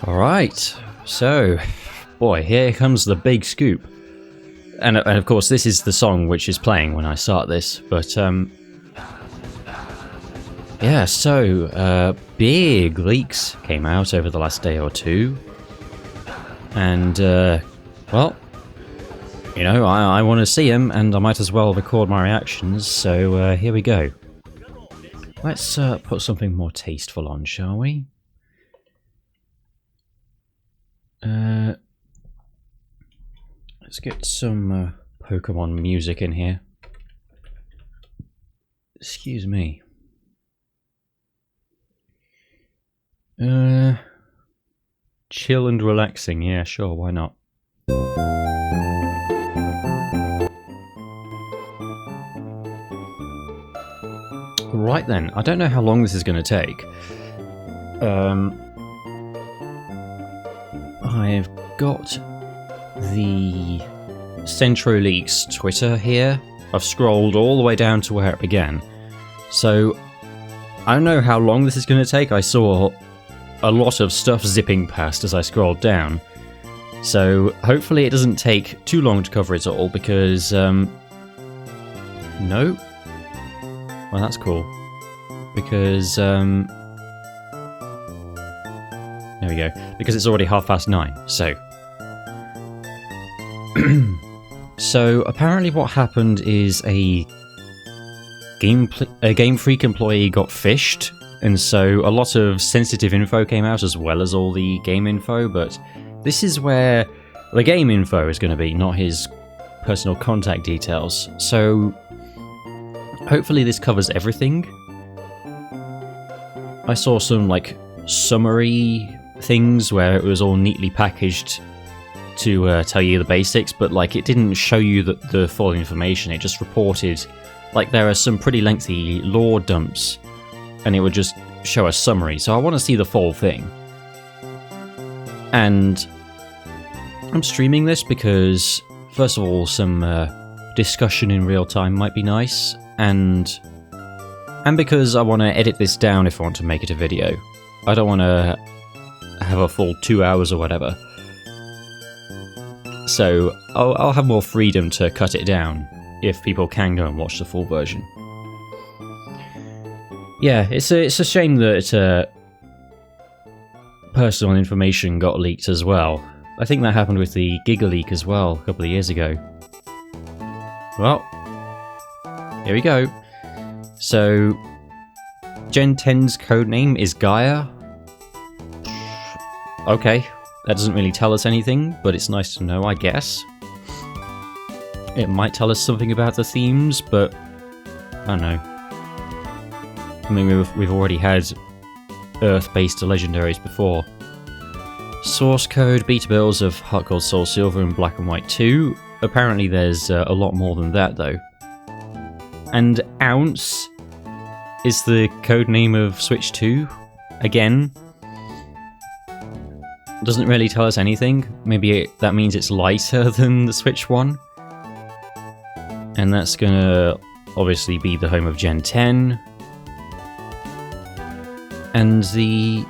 Alright, so, boy, here comes the big scoop. And of course, this is the song which is playing when I start this, but, yeah, so, big leaks came out over the last day or two. And, well, you know, I want to see them, and I might as well record my reactions, so here we go. Let's put something more tasteful on, shall we? Let's get some Pokémon music in here. Excuse me. Chill and relaxing, yeah, sure, why not? Right then, I don't know how long this is going to take. I've got the Teraleak's Twitter here. I've scrolled all the way down to where it began. So, I don't know how long this is going to take. I saw a lot of stuff zipping past as I scrolled down. So, hopefully it doesn't take too long to cover it all, because, no? Well, that's cool. Because, there we go. Because it's already 9:30, so... So, apparently what happened is a Game Freak employee got phished, and so a lot of sensitive info came out as well as all the game info, but this is where the game info is going to be, not his personal contact details. So, hopefully this covers everything. I saw some, like, summary things where it was all neatly packaged to tell you the basics, but, like, it didn't show you the full information. It just reported, like, there are some pretty lengthy lore dumps, and it would just show a summary. So I want to see the full thing. And I'm streaming this because, first of all, some discussion in real time might be nice, and because I want to edit this down if I want to make it a video. I don't want to have a full 2 hours or whatever. So I'll have more freedom to cut it down if people can go and watch the full version. Yeah, it's a shame that personal information got leaked as well. I think that happened with the Giga Leak as well a couple of years ago. Well, here we go. So, Gen 10's codename is Gaia. Okay, that doesn't really tell us anything, but it's nice to know, I guess. It might tell us something about the themes, but I don't know. I mean, we've already had Earth-based legendaries before. Source code, beta builds of Heart Gold, Soul Silver, and Black and White 2. Apparently there's a lot more than that, though. And Ounce is the codename of Switch 2. Again. Doesn't really tell us anything. Maybe that means it's lighter than the Switch 1. And that's gonna obviously be the home of Gen 10. And the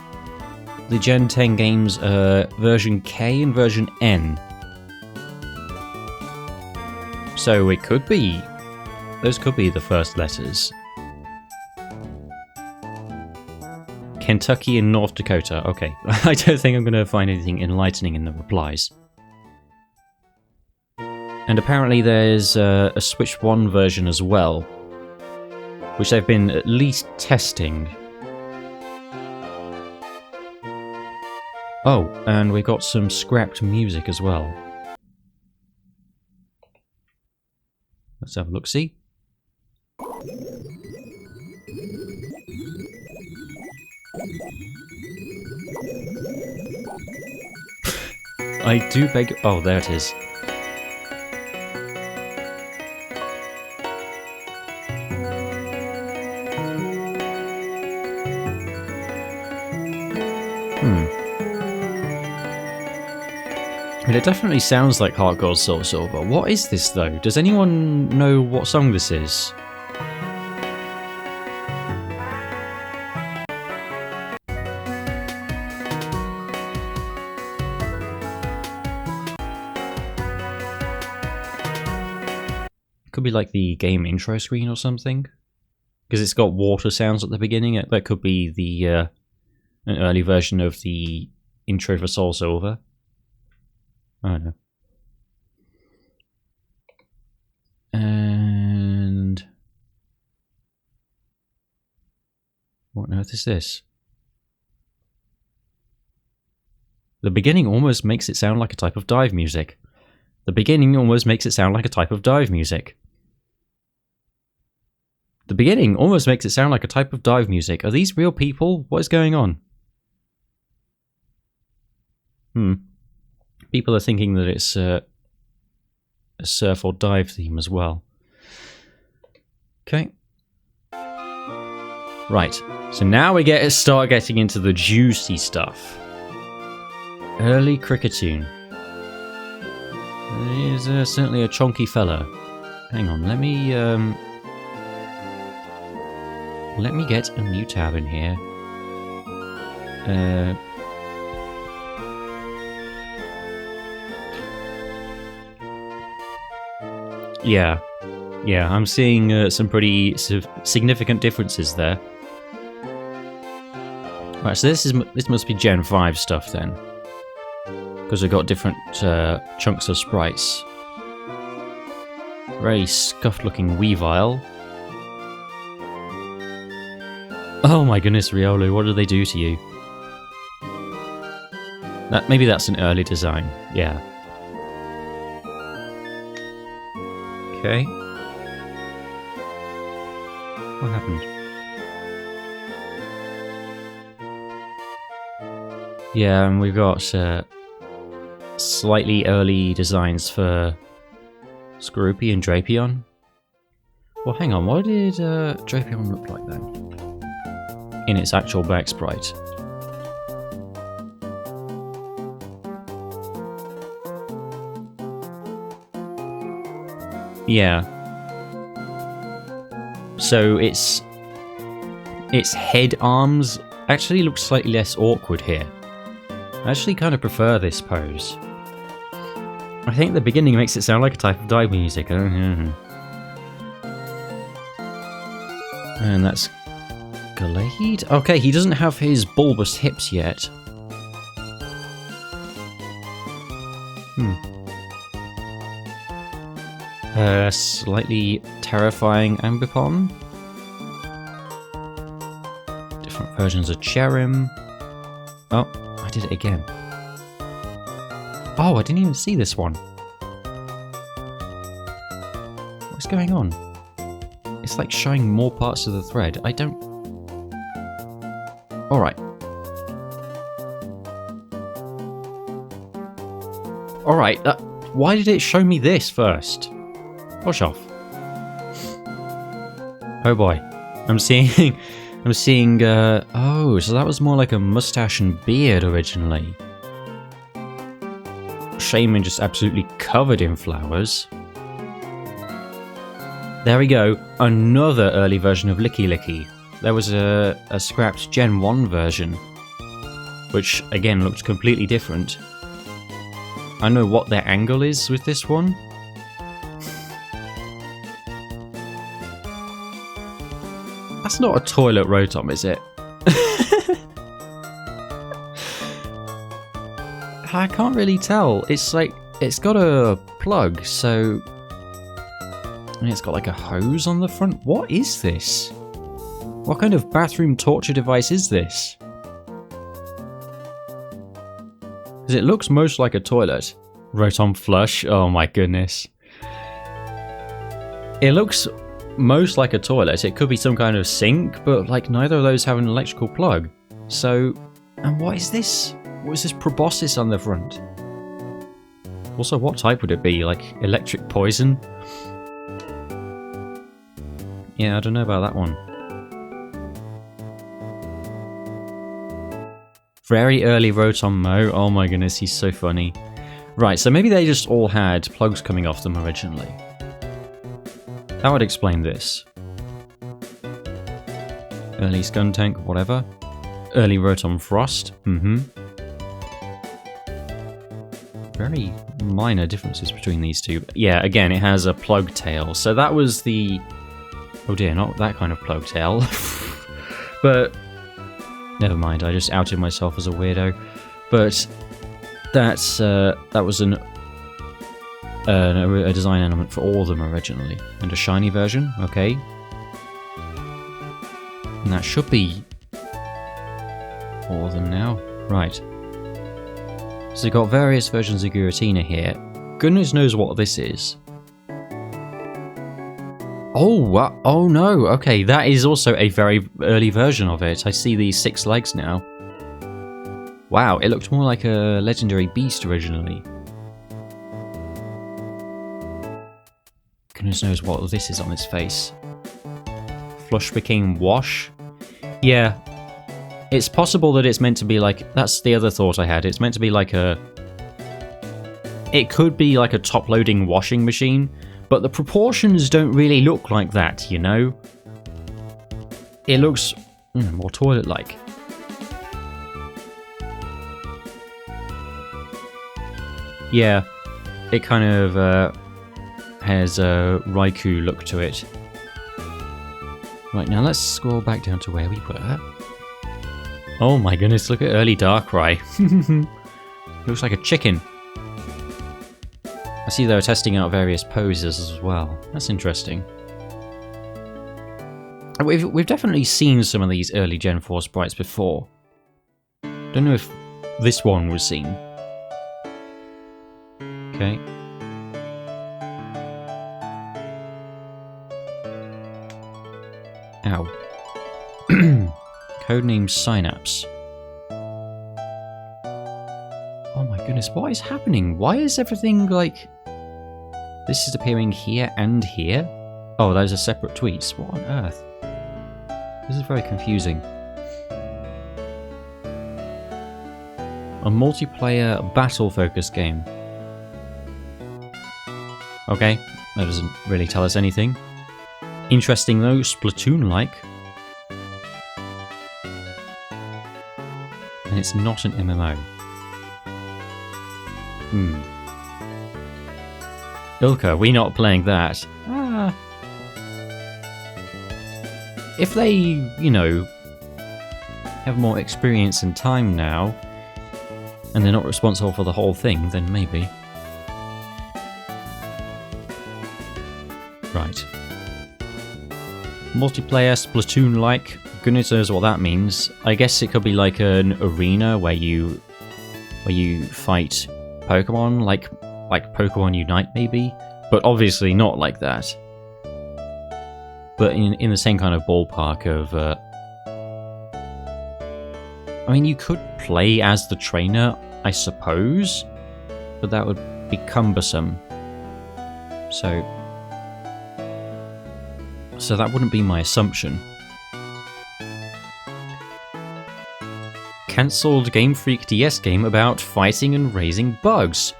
Gen 10 games are version K and version N. So it could be... those could be the first letters. Kentucky and North Dakota. Okay, I don't think I'm going to find anything enlightening in the replies. And apparently there's a Switch 1 version as well, which they've been at least testing. Oh, and we got some scrapped music as well. Let's have a look-see. I do beg... oh, there it is. It definitely sounds like Heart Gold, Soul Silver. What is this, though? Does anyone know what song this is? Could be like the game intro screen or something. Because it's got water sounds at the beginning. That could be the an early version of the intro for Soul Silver. I don't know. And what on earth is this? The beginning almost makes it sound like a type of dive music. The beginning almost makes it sound like a type of dive music. The beginning almost makes it sound like a type of dive music. Are these real people? What is going on? People are thinking that it's a surf or dive theme as well. Okay. Right. So now we start getting into the juicy stuff. Early Cricketune. He's certainly a chonky fella. Hang on, let me get a new tab in here. Yeah, I'm seeing some pretty significant differences there. Right, so this must be Gen 5 stuff then. Because we've got different chunks of sprites. Very scuffed looking Weavile. Oh my goodness, Riolu, what did they do to you? Maybe that's an early design, yeah. Okay. What happened? Yeah, and we've got slightly early designs for Skorupi and Drapion. Well, hang on, what did Drapion look like then? In its actual back sprite. Yeah. So its head arms actually look slightly less awkward here. I actually kind of prefer this pose. I think the beginning makes it sound like a type of dive music. And that's Gallade? Okay, he doesn't have his bulbous hips yet. Slightly terrifying Ambipom. Different versions of Cherim. Oh, I did it again. Oh, I didn't even see this one. What's going on? It's like showing more parts of the thread. I don't... Alright. Alright, why did it show me this first? Push off. Oh boy. I'm seeing... oh, so that was more like a mustache and beard originally. Shaman just absolutely covered in flowers. There we go. Another early version of Licky Licky. There was a scrapped Gen 1 version, which again looked completely different. I know what their angle is with this one. That's not a toilet Rotom, is it? I can't really tell. It's like, it's got a plug, so... And it's got like a hose on the front. What is this? What kind of bathroom torture device is this? Because it looks most like a toilet. Rotom flush, oh my goodness. It looks most like a toilet. It could be some kind of sink, but like neither of those have an electrical plug. So, and what is this? What is this proboscis on the front? Also, what type would it be? Like electric poison? Yeah, I don't know about that one. Very early Rotom Mo. Oh my goodness, he's so funny. Right, so maybe they just all had plugs coming off them originally. That would explain this. Early Skuntank, whatever. Early Rotom Frost. very minor differences between these two. Yeah, again, it has a plug tail. So that was the... Oh dear, not that kind of plug tail. But never mind, I just outed myself as a weirdo. But that's that was a design element for all of them originally. And a shiny version, okay. And that should be all of them now. Right. So you've got various versions of Giratina here. Goodness knows what this is. Oh, oh no, okay, that is also a very early version of it. I see these 6 legs now. Wow, it looked more like a legendary beast originally. Goodness knows what this is on its face. Flush became wash? Yeah. It's possible that it's meant to be like... That's the other thought I had. It's meant to be like a... It could be like a top-loading washing machine, but the proportions don't really look like that, you know? It looks more toilet-like. Yeah, it kind of has a Raikou look to it. Right, now let's scroll back down to where we were. Oh my goodness, look at early Darkrai. Looks like a chicken. I see they were testing out various poses as well. That's interesting. We've definitely seen some of these early Gen 4 sprites before. Don't know if this one was seen. Okay. Ow. Codename Synapse. Oh my goodness, what is happening? Why is everything like... This is appearing here and here? Oh, those are separate tweets. What on earth? This is very confusing. A multiplayer battle-focused game. Okay, that doesn't really tell us anything. Interesting though, Splatoon-like. And it's not an MMO. Ilka, we not playing that. Ah. If they, you know, have more experience and time now, and they're not responsible for the whole thing, then maybe. Right. Multiplayer, Splatoon-like. Goodness knows what that means. I guess it could be like an arena where you fight Pokémon, like Pokémon Unite maybe, but obviously not like that. But in the same kind of ballpark of... I mean, you could play as the trainer, I suppose, but that would be cumbersome. So that wouldn't be my assumption. Cancelled Game Freak DS game about fighting and raising bugs.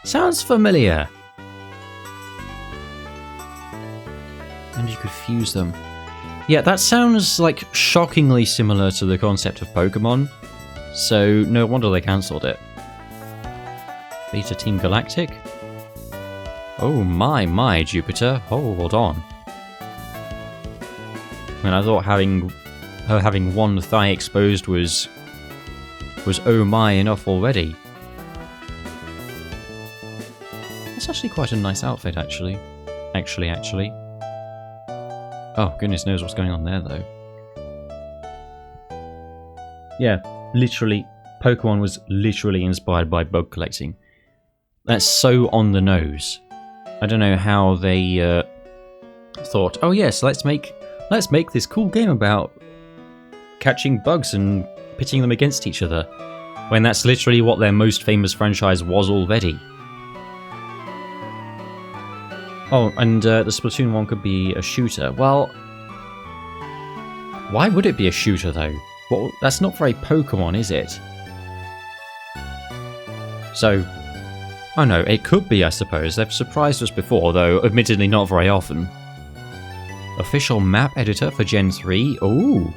Sounds familiar. And you could fuse them. Yeah, that sounds like shockingly similar to the concept of Pokémon. So no wonder they cancelled it. Beta Team Galactic? Oh my, Jupiter. Hold on. I mean, I thought her having one thigh exposed was oh my enough already. It's actually quite a nice outfit, actually. Actually. Oh, goodness knows what's going on there, though. Yeah, literally, Pokemon was literally inspired by bug collecting. That's so on the nose. I don't know how they thought, oh yes, let's make this cool game about catching bugs and pitting them against each other, when that's literally what their most famous franchise was already. Oh, and the Splatoon one could be a shooter. Well, why would it be a shooter though? Well, that's not very Pokemon, is it? So, oh no, it could be, I suppose. They've surprised us before, though admittedly not very often. Official map editor for Gen 3. Ooh.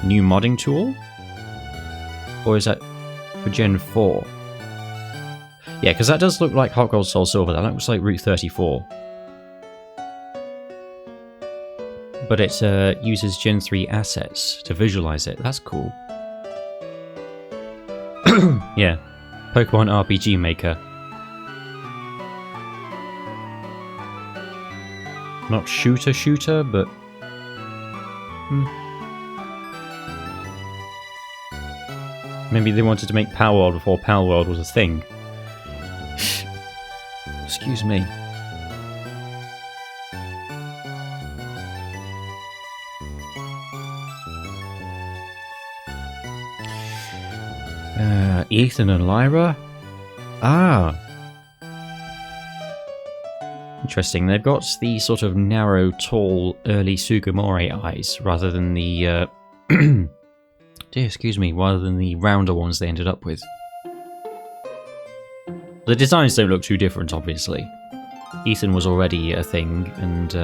New modding tool? Or is that for Gen 4? Yeah, because that does look like Hot Gold Soul Silver. That looks like Route 34. But it uses Gen 3 assets to visualize it. That's cool. Yeah. Pokemon RPG Maker. Not shooter, but... Maybe they wanted to make Power World before Power World was a thing. Excuse me. Ethan and Lyra? Ah! Interesting. They've got the sort of narrow, tall, early Sugimori eyes, rather than the, rather than the rounder ones they ended up with. The designs don't look too different, obviously. Ethan was already a thing, and,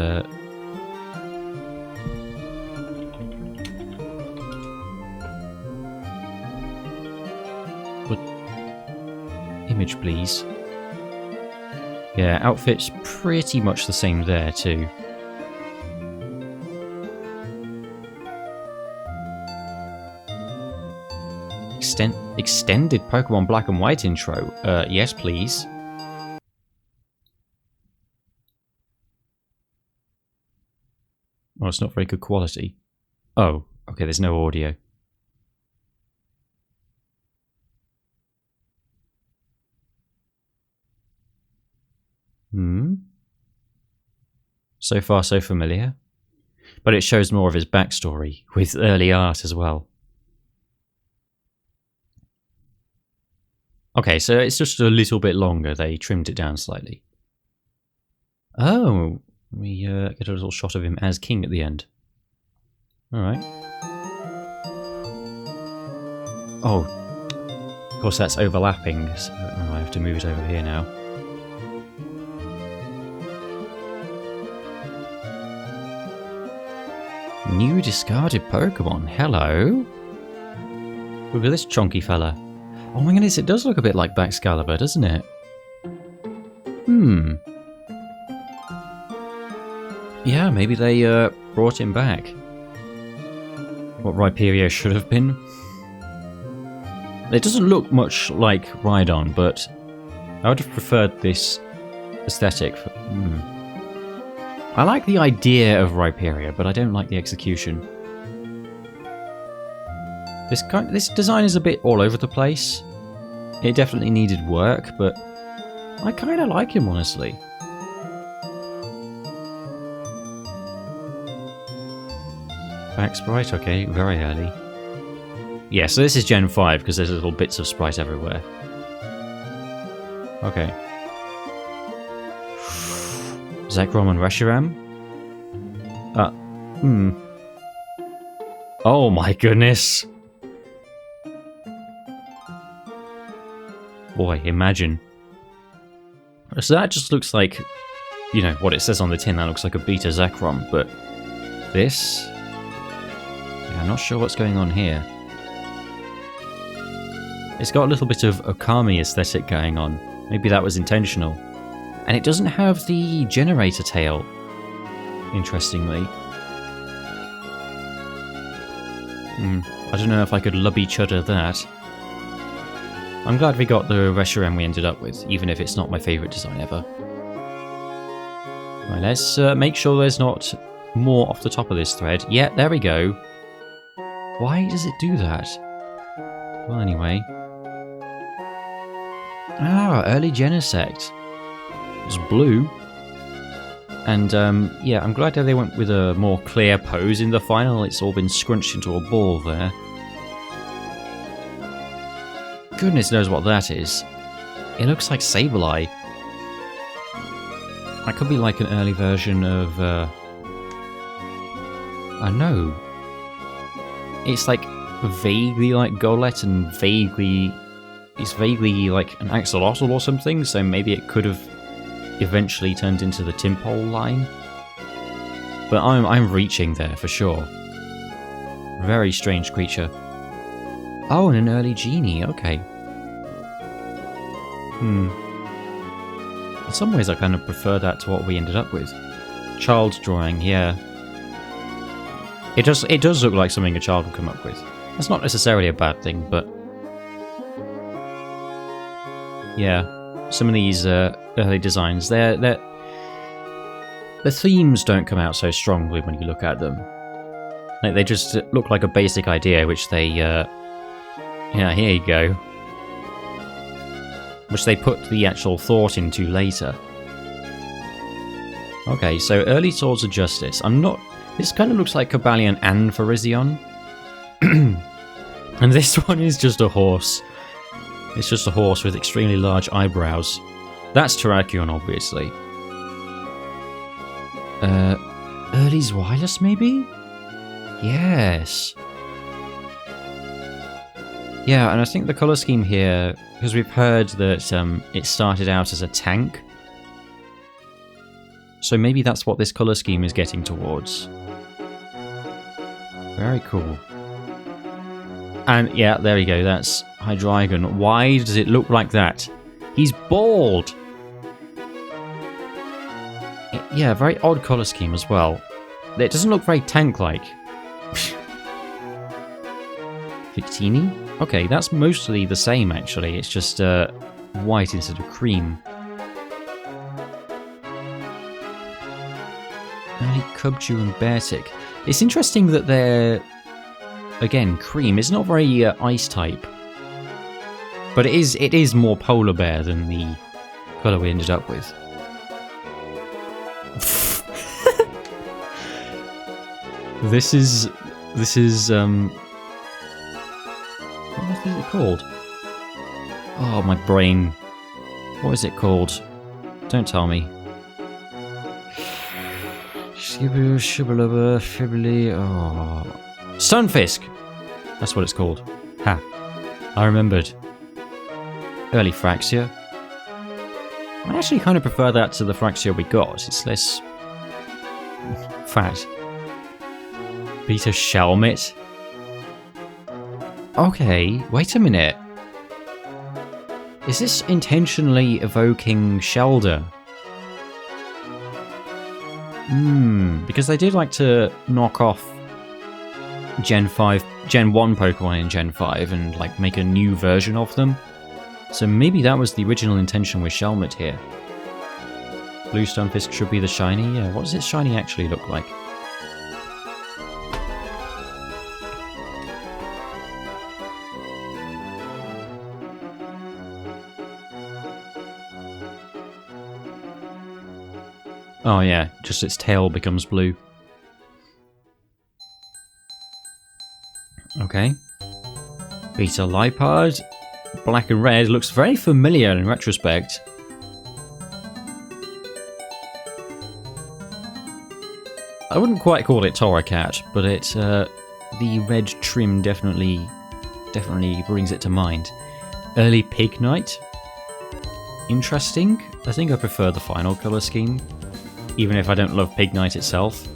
image, please. Yeah, outfit's pretty much the same there, too. Extended Pokemon Black and White intro. Yes, please. Oh, it's not very good quality. Oh, okay, there's no audio. So far, so familiar. But it shows more of his backstory, with early art as well. Okay, so it's just a little bit longer. They trimmed it down slightly. Oh, we get a little shot of him as king at the end. Alright. Oh, of course that's overlapping, so I have to move it over here now. New discarded Pokemon, hello? Look at this chunky fella. Oh my goodness, it does look a bit like Baxcalibur, doesn't it? Yeah, maybe they brought him back. What Rhyperior should have been. It doesn't look much like Rhydon, but I would have preferred this aesthetic. I like the idea of Rhyperior, but I don't like the execution. This design is a bit all over the place. It definitely needed work, but I kind of like him, honestly. Back sprite, okay, very early. Yeah, so this is Gen 5, because there's little bits of sprite everywhere. Okay. Zekrom and Reshiram? Oh my goodness! Boy, imagine. So that just looks like, you know, what it says on the tin, that looks like a beta Zekrom, but this? Yeah, I'm not sure what's going on here. It's got a little bit of Okami aesthetic going on. Maybe that was intentional. And it doesn't have the generator tail, interestingly. I don't know if I could lubby chudder that. I'm glad we got the Reshiram we ended up with, even if it's not my favourite design ever. Right, let's make sure there's not more off the top of this thread. Yeah, there we go. Why does it do that? Well, anyway. Ah, early Genesect. It's blue. And, yeah, I'm glad that they went with a more clear pose in the final. It's all been scrunched into a ball there. Goodness knows what that is. It looks like Sableye. That could be like an early version of, I know. It's like vaguely like Golett and vaguely... It's vaguely like an Axolotl or something, so maybe it could have eventually turned into the Timpole line. But I'm reaching there for sure. Very strange creature. Oh, and an early genie, okay. In some ways I kind of prefer that to what we ended up with. Child drawing, yeah. It does look like something a child would come up with. That's not necessarily a bad thing, but... yeah, some of these early designs, the themes don't come out so strongly when you look at them. Like, they just look like a basic idea, which they, yeah, here you go. Which they put the actual thought into later. Okay, so early Swords of Justice. This kind of looks like Cobalion and Virizion. And this one is just a horse. It's just a horse with extremely large eyebrows. That's Terrakion, obviously. Early Zweilous, maybe? Yes. Yeah, and I think the colour scheme here, because we've heard that it started out as a tank. So maybe that's what this colour scheme is getting towards. Very cool. And yeah, there you go, that's Hydreigon. Why does it look like that? He's bald! Yeah, very odd colour scheme as well. It doesn't look very tank-like. Victini? Okay, that's mostly the same actually, it's just white instead of cream. Early Cubchoo and Beartic. It's interesting that they're, again, cream. It's not very ice type. But it is more polar bear than the colour we ended up with. This is what is it called? Oh, my brain. What is it called? Don't tell me. Oh. Stunfisk! That's what it's called. Ha. I remembered. Early Fraxia. I actually kind of prefer that to the Fraxia we got. It's less fat. Beta Shelmet. Okay, wait a minute. Is this intentionally evoking Shelder? Because they did like to knock off Gen 1 Pokemon in Gen 5 and like make a new version of them. So maybe that was the original intention with Shelmet here. Blue Stunfisk should be the shiny? Yeah, what does its shiny actually look like? Oh yeah, just its tail becomes blue. Okay. Beta Lipard. Black and red. Looks very familiar in retrospect. I wouldn't quite call it Torracat, but the red trim definitely brings it to mind. Early Pignite. Interesting. I think I prefer the final colour scheme, even if I don't love Pignite itself.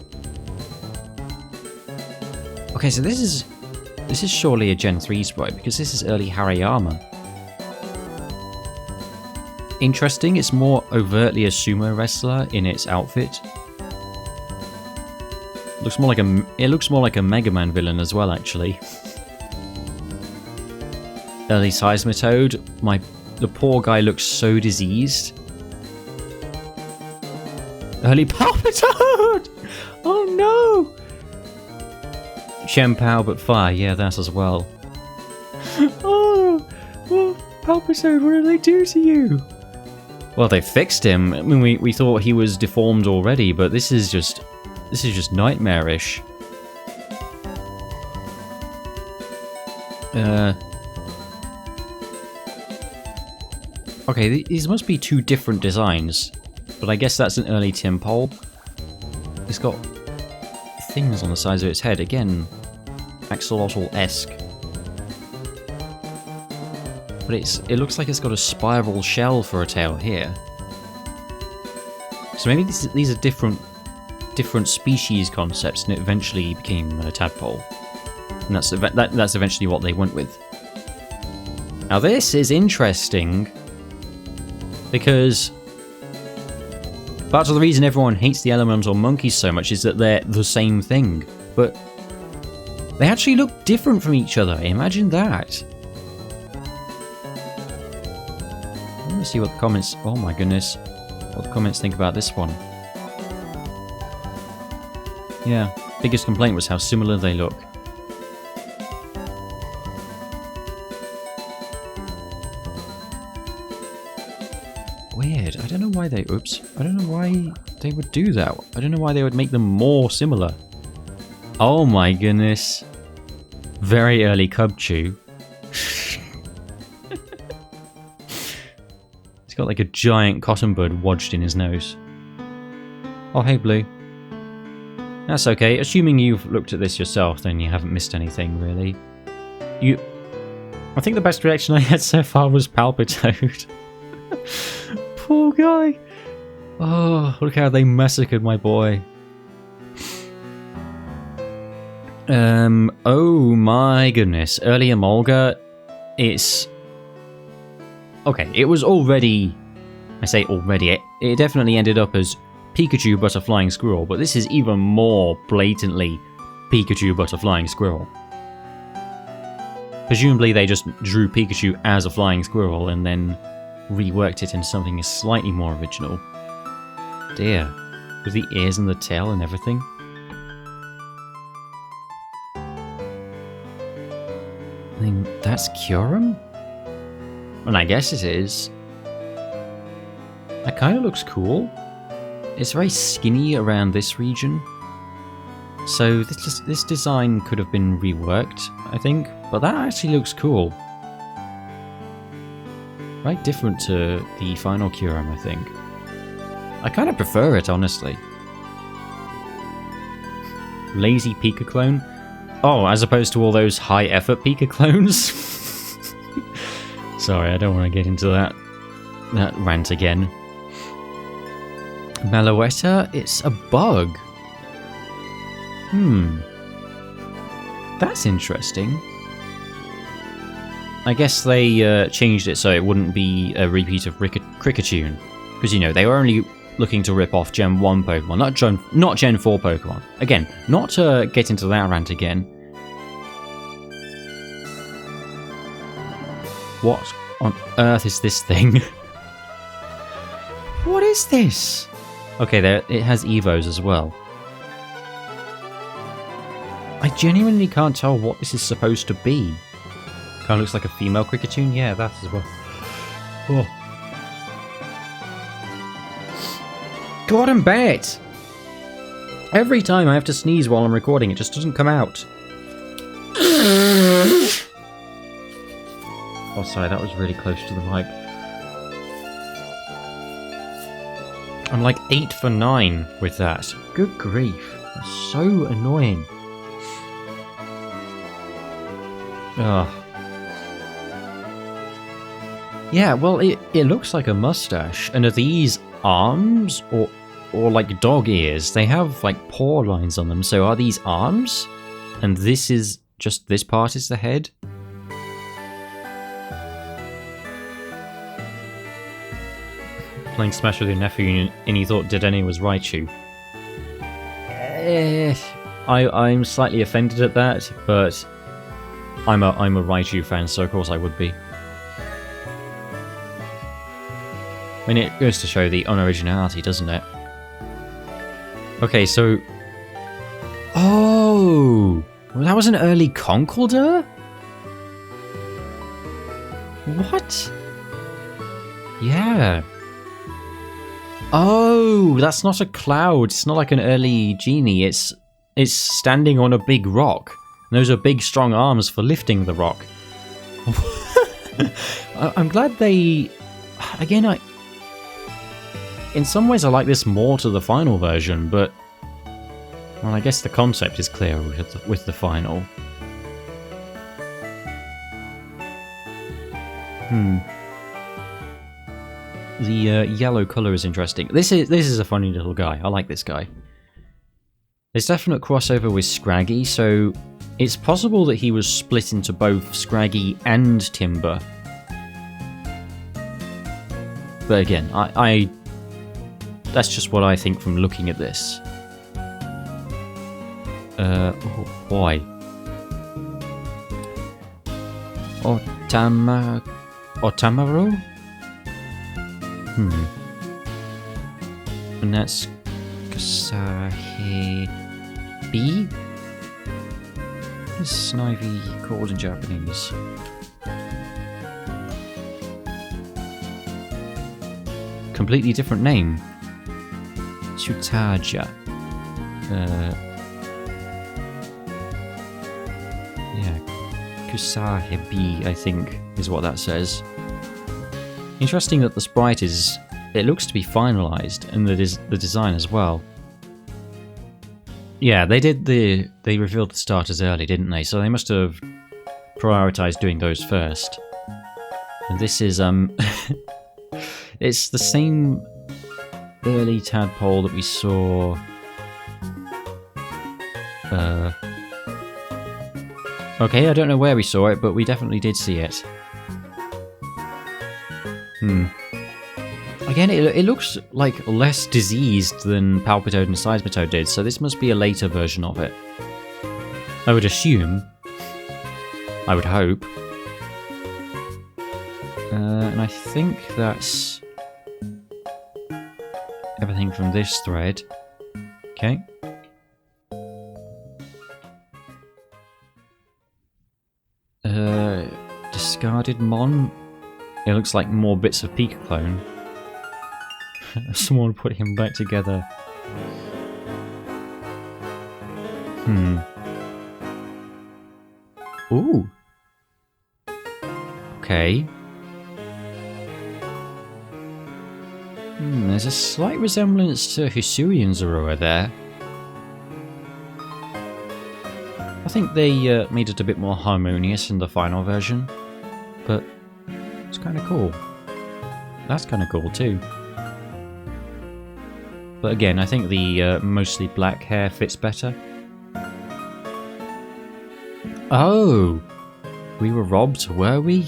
Okay, so this is surely a Gen 3 sprite, because this is early Hariyama. Interesting, it's more overtly a sumo wrestler in its outfit. It looks more like a Mega Man villain as well, actually. Early Seismitoad. The poor guy looks so diseased. Early Palpitoad! Oh no! Chempao but fire, yeah, that as well. Oh, Palpitoad, what did they do to you? Well, they fixed him. I mean, we thought he was deformed already, but this is just nightmarish. Okay, these must be two different designs, but I guess that's an early Timpole. It's got things on the sides of its head, again, axolotl-esque. But it looks like it's got a spiral shell for a tail here. So maybe these are different species concepts, and it eventually became a tadpole. And that's eventually what they went with. Now this is interesting, because Part of the reason everyone hates the elemental monkeys so much is that they're the same thing, but they actually look different from each other. Imagine that. I want to see what the comments... Oh my goodness. What the comments think about this one. Yeah, biggest complaint was how similar they look. Weird. I don't know why they... Oops. I don't know why they would do that. I don't know why they would make them more similar. Oh my goodness. Very early Cubchoo. He's got like a giant cotton bud lodged in his nose. Oh, hey, Blue. That's okay. Assuming you've looked at this yourself, then you haven't missed anything, really. I think the best reaction I had so far was Palpitoad. Poor guy. Oh, look how they massacred my boy. Oh my goodness. Early Emolga, it's... Okay, it was already... I say already, it definitely ended up as Pikachu but a flying squirrel, but this is even more blatantly Pikachu but a flying squirrel. Presumably they just drew Pikachu as a flying squirrel and then reworked it into something slightly more original. Dear. With the ears and the tail and everything. I mean, that's Kyurem? And I guess it is. That kind of looks cool. It's very skinny around this region. So this design could have been reworked, I think. But that actually looks cool. Right different to the final Kyurem, I think. I kind of prefer it, honestly. Lazy Pika clone? Oh, as opposed to all those high-effort Pika clones? Sorry, I don't want to get into that rant again. Meloetta? It's a bug. That's interesting. I guess they changed it so it wouldn't be a repeat of Kricketune. Because, you know, they were only looking to rip off Gen 1 Pokemon, not Gen 4 Pokemon. Again, not to get into that rant again. What on earth is this thing? What is this? Okay, there it has Evos as well. I genuinely can't tell what this is supposed to be. Kind of looks like a female Kricketune. Yeah, that as well. Oh. God, I'm bad. Every time I have to sneeze while I'm recording, it just doesn't come out. Oh, sorry, that was really close to the mic. I'm like 8 for 9 with that. Good grief. That's so annoying. Ugh. Yeah, well, it looks like a mustache. And are these arms? Or like dog ears? They have like paw lines on them, so are these arms? And this is just this part is the head? Playing Smash with your nephew and he thought Dedenne was Raichu. I'm slightly offended at that, but I'm a Raichu fan, so of course I would be. I mean, it goes to show the unoriginality, doesn't it? Okay, so... Oh! Well, that was an early Conkeldurr? What? Yeah. Oh, that's not a cloud. It's not like an early genie. It's standing on a big rock. And those are big, strong arms for lifting the rock. I'm glad they... Again, in some ways I like this more to the final version, but... Well, I guess the concept is clear with the final. The yellow colour is interesting. This is a funny little guy. I like this guy. There's definite crossover with Scraggy, so it's possible that he was split into both Scraggy and Timber. But again, That's just what I think from looking at this. Oh boy. Otamaro? And that's Kasahebi? What is Snivy called in Japanese? Completely different name. Tsutaja. Yeah. Kusahebi, I think, is what that says. Interesting that the sprite is... It looks to be finalized, and the design as well. Yeah, they revealed the starters early, didn't they? So they must have prioritized doing those first. And this is, it's the same early tadpole that we saw... Okay, I don't know where we saw it, but we definitely did see it. Again, it looks like less diseased than Palpitoad and Seismitoad did, so this must be a later version of it. I would assume. I would hope. And I think that's everything from this thread. Okay. Discarded Mon. It looks like more bits of Pika clone. Someone put him back together. Ooh. Okay. There's a slight resemblance to Hisuian Zorua there. I think they made it a bit more harmonious in the final version, but it's kind of cool. That's kind of cool too. But again, I think the mostly black hair fits better. Oh! We were robbed, were we?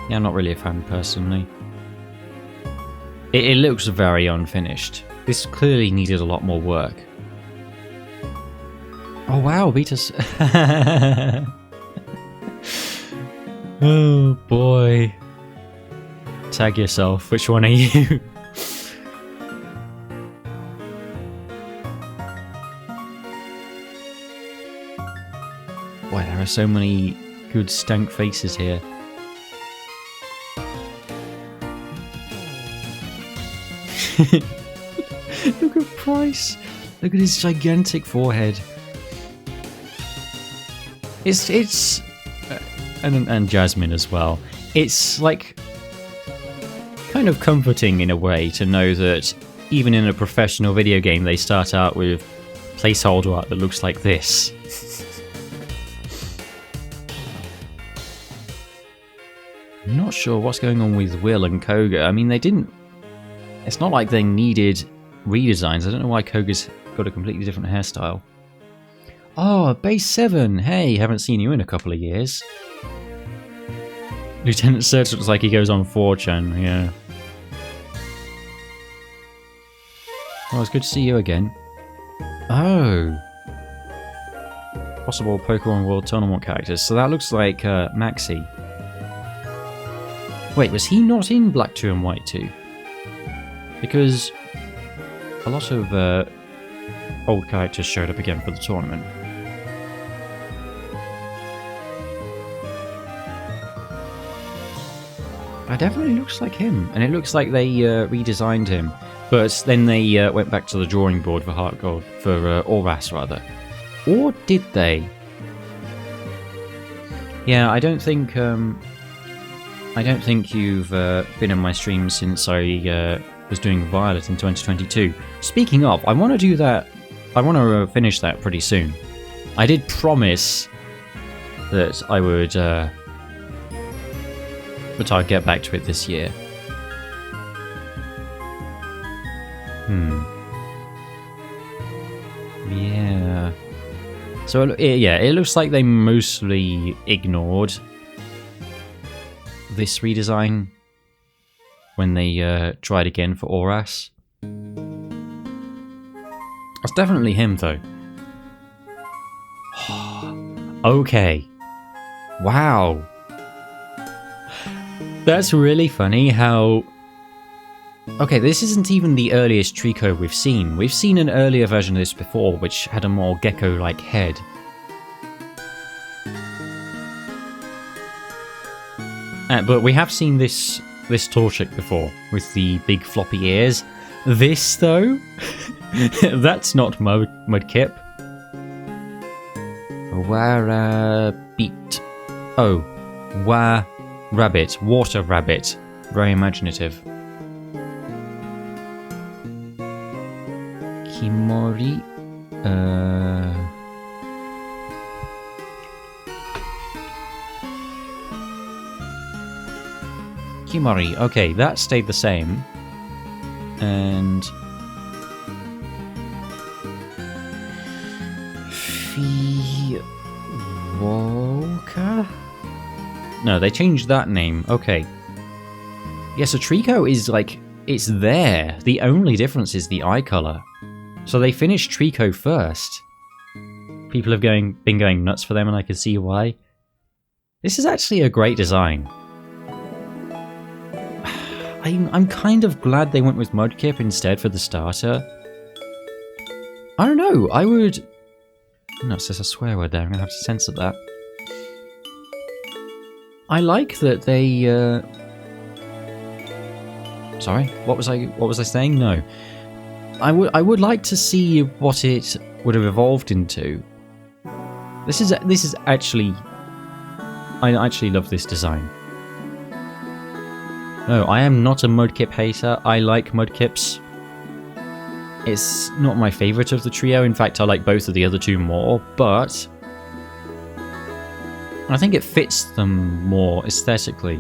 Yeah, I'm not really a fan personally. It looks very unfinished. This clearly needed a lot more work. Oh wow, Beatus. Oh boy. Tag yourself, which one are you? Boy, there are so many good stank faces here. Look at Price. Look at his gigantic forehead. It's and Jasmine as well. It's like kind of comforting in a way to know that even in a professional video game they start out with placeholder art that looks like this. I'm not sure what's going on with Will and Koga. I mean, they didn't... It's not like they needed redesigns. I don't know why Koga's got a completely different hairstyle. Oh, Base 7! Hey, haven't seen you in a couple of years. Lieutenant Surge looks like he goes on 4chan, yeah. Oh, it's good to see you again. Oh. Possible Pokemon World Tournament characters. So that looks like Maxie. Wait, was he not in Black 2 and White 2? Because a lot of old characters showed up again for the tournament. That definitely looks like him, and it looks like they redesigned him, but then they went back to the drawing board for Heart Gold, for Oras rather. Or did they? Yeah, I don't think you've been in my stream since I was doing Violet in 2022. Speaking of, I want to do that. I want to finish that pretty soon. I did promise that I would, but I'll get back to it this year. Yeah. So yeah, it looks like they mostly ignored this redesign. when they tried again for Oras. That's definitely him, though. Okay. Wow. That's really funny how... Okay, this isn't even the earliest Trico we've seen. We've seen an earlier version of this before, which had a more gecko-like head. But we have seen this Torchic before, with the big floppy ears. This, though? That's not Mudkip. Warabbit. Oh, Warabbit. Water rabbit. Very imaginative. Kimori. Kimori. Okay, that stayed the same. And... Fiwoka? No, they changed that name. Okay. Yeah, so Trico is like... It's there. The only difference is the eye colour. So they finished Trico first. People have been going nuts for them, and I can see why. This is actually a great design. I'm kind of glad they went with Mudkip instead for the starter. I don't know, I would... No, it says a swear word there, I'm going to have to censor that. I like that they... Sorry, what was I saying? No. I would like to see what it would have evolved into. This is actually... I actually love this design. No, I am not a Mudkip hater. I like Mudkips. It's not my favourite of the trio. In fact, I like both of the other two more, but I think it fits them more aesthetically.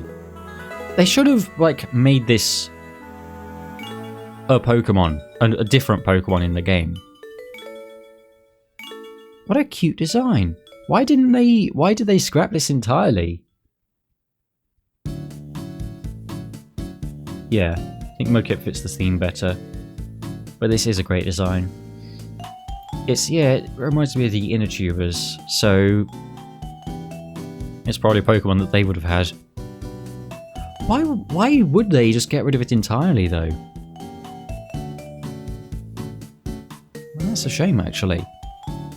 They should have, like, made this a Pokemon, a different Pokemon in the game. What a cute design. Why did they scrap this entirely? Yeah, I think Mudkip fits the theme better. But this is a great design. It reminds me of the Inner Tubers, so it's probably a Pokemon that they would have had. Why would they just get rid of it entirely, though? Well, that's a shame, actually.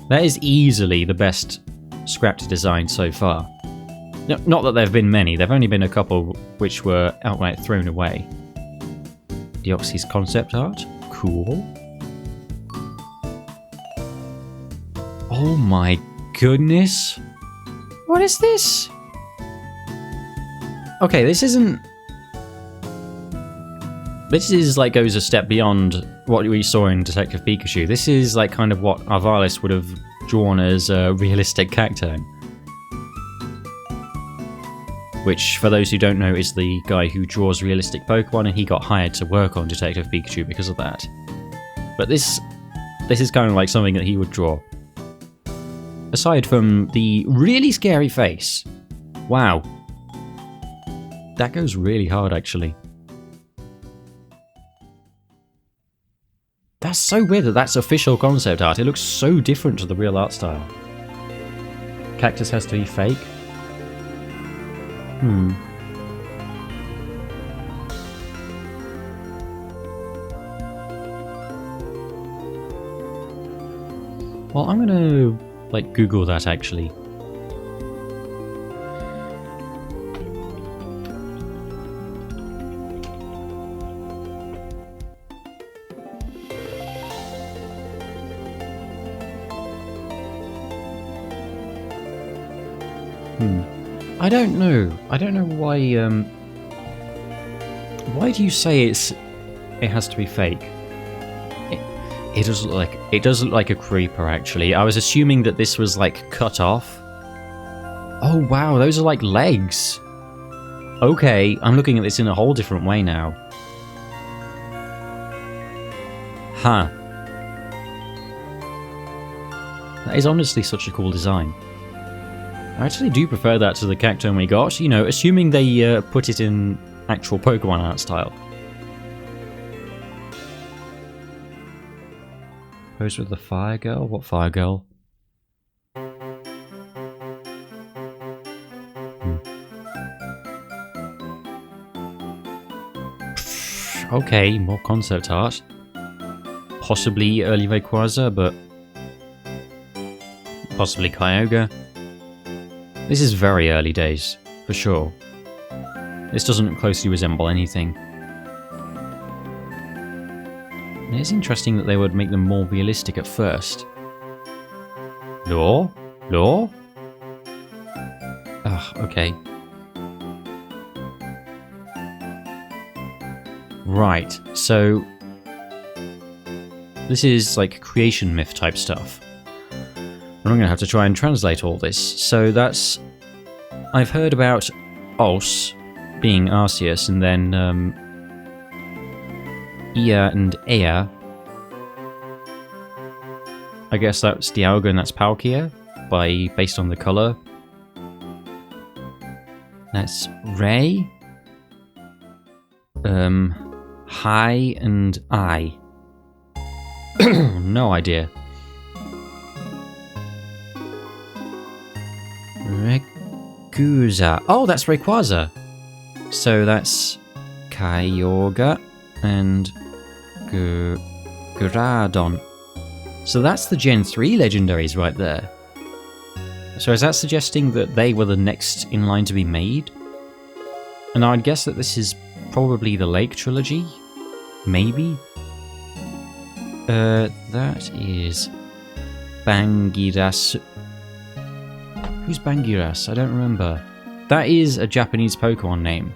That is easily the best scrapped design so far. No, not that there have been many, there have only been a couple which were outright thrown away. Deoxys concept art? Cool. Oh my goodness. What is this? Okay, this isn't... This is like goes a step beyond what we saw in Detective Pikachu. This is like kind of what Arvalis would have drawn as a realistic Cacturne. Which, for those who don't know, is the guy who draws realistic Pokemon, and he got hired to work on Detective Pikachu because of that. But this is kind of like something that he would draw. Aside from the really scary face. Wow. That goes really hard, actually. That's so weird that that's official concept art. It looks so different to the real art style. Cactus has to be fake. Well, I'm gonna, like, Google that, actually. I don't know. I don't know why. Why do you say it has to be fake? It does look like a creeper. Actually, I was assuming that this was like cut off. Oh wow, those are like legs. Okay, I'm looking at this in a whole different way now. Huh. That is honestly such a cool design. I actually do prefer that to the Cacturne we got, you know, assuming they put it in actual Pokemon art style. Proposed with the fire girl? What fire girl? Okay, more concept art. Possibly early Rayquaza, but possibly Kyogre. This is very early days, for sure. This doesn't closely resemble anything. It is interesting that they would make them more realistic at first. Law? Law? Ugh, okay. Right, so this is like creation myth type stuff. And I'm going to have to try and translate all this. So that's... I've heard about Os being Arceus, and then Ia and Ea. I guess that's Dialga and that's Palkia, based on the colour. That's Ray. Hi and I. No idea. Rayquaza. Oh, that's Rayquaza. So that's Kyogre and Groudon. So that's the Gen 3 legendaries right there. So is that suggesting that they were the next in line to be made? And I'd guess that this is probably the Lake trilogy? Maybe? That is Bangiras. Who's Bangiras? I don't remember. That is a Japanese Pokemon name,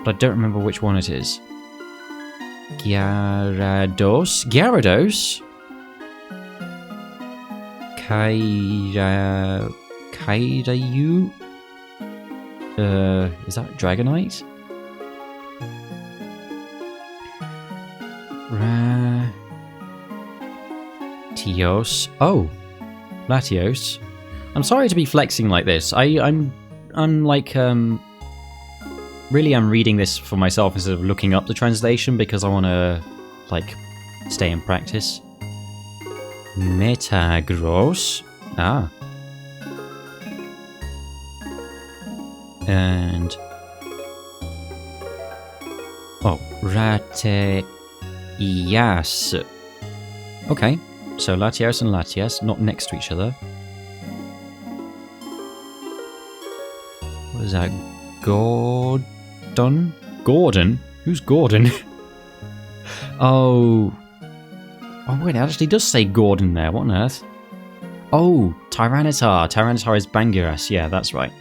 but I don't remember which one it is. Gyarados? Gyarados? Kairayu? Is that Dragonite? Latios. Oh, Latios. I'm sorry to be flexing like this. I'm like really I'm reading this for myself instead of looking up the translation because I want to like stay in practice. Metagross. Ah. And oh, Rateyas. Okay, so Latios and Latias, not next to each other. What is that? Gordon? Gordon? Who's Gordon? Oh. Oh wait, it actually does say Gordon there. What on earth? Oh, Tyranitar. Tyranitar is Bangiras. Yeah, that's right.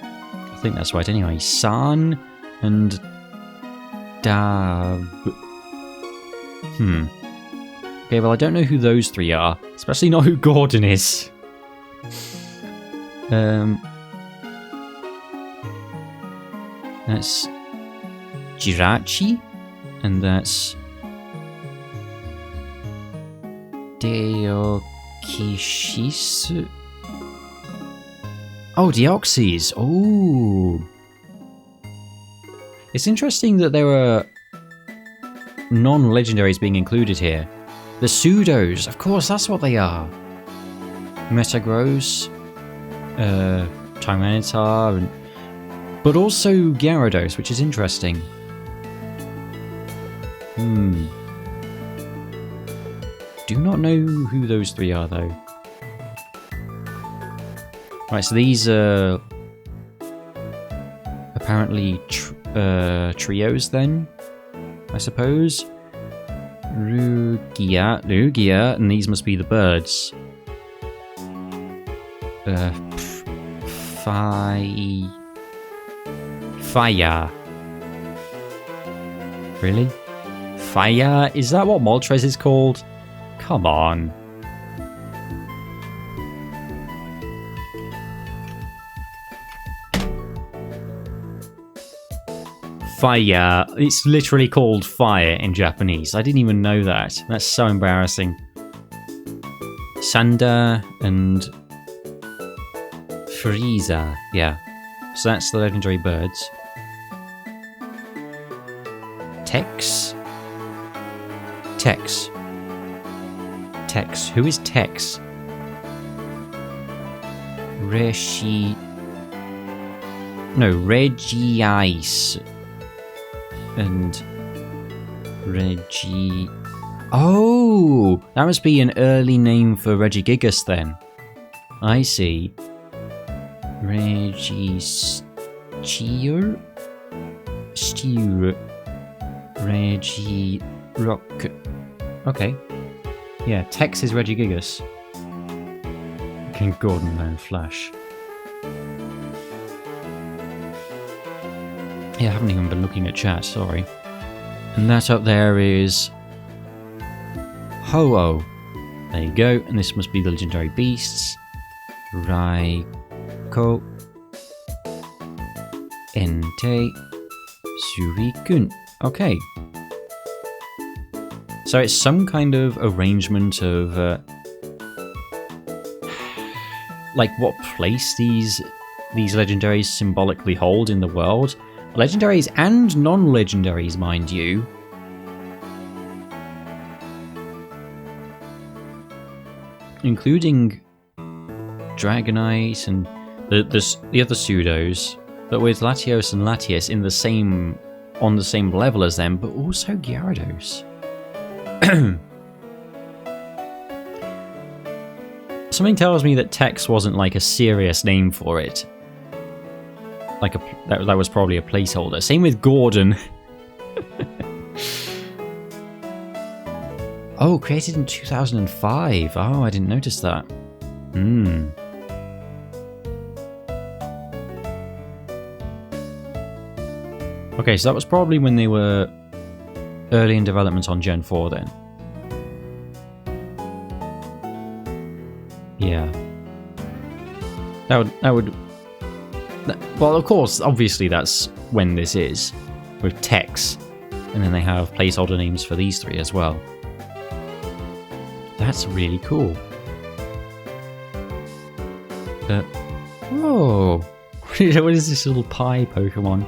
I think that's right anyway. San and Dab. Okay, well I don't know who those three are. Especially not who Gordon is. That's Jirachi. And that's Deokishis. Oh, Deoxys. Oh. It's interesting that there are non-legendaries being included here. The pseudos, of course, that's what they are. Metagross, Tyranitar, but also Gyarados, which is interesting. Do not know who those three are, though. Right, so these are apparently trios, then, I suppose. Lugia, and these must be the birds. Fire. Really? Fire? Is that what Moltres is called? Come on. Fire. It's literally called fire in Japanese. I didn't even know that. That's so embarrassing. Sander and Frieza. Yeah. So that's the legendary birds. Tex. Tex. Who is Tex? Regice. And Reggie... Oh! That must be an early name for Regigigas then. I see. Registeer? Steer. Rock. Okay. Yeah, Tex is Regigigas. King Gordon and Flash. Yeah, I haven't even been looking at chat, sorry. And that up there is... Ho-Oh. There you go, and this must be the legendary beasts. Raiko. Entei. Surikun. Okay. So it's some kind of arrangement of... like what place these legendaries symbolically hold in the world. Legendaries and non-legendaries, mind you. Including Dragonite and the other pseudos, but with Latios and Latias on the same level as them, but also Gyarados. Something tells me that Tex wasn't like a serious name for it. Like that was probably a placeholder. Same with Gordon. Oh, created in 2005. Oh, I didn't notice that. Okay, so that was probably when they were early in development on Gen 4 then. Yeah. Well, of course, obviously that's when this is, with Tex. And then they have placeholder names for these three as well. That's really cool. Whoa! What is this little pie Pokemon?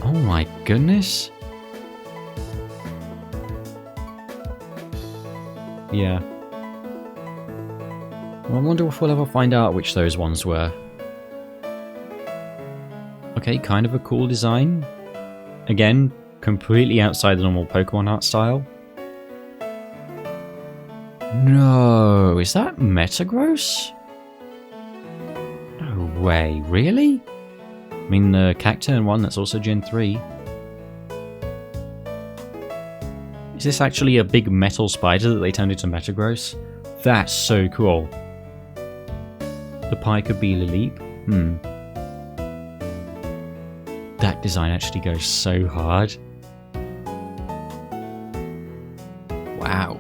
Oh my goodness! Yeah. Well, I wonder if we'll ever find out which those ones were. Okay, kind of a cool design. Again, completely outside the normal Pokemon art style. No, is that Metagross? No way, really? I mean, the Cacturn one, that's also Gen 3. Is this actually a big metal spider that they turned into Metagross? That's so cool. The pie could be Liliep. That design actually goes so hard. Wow.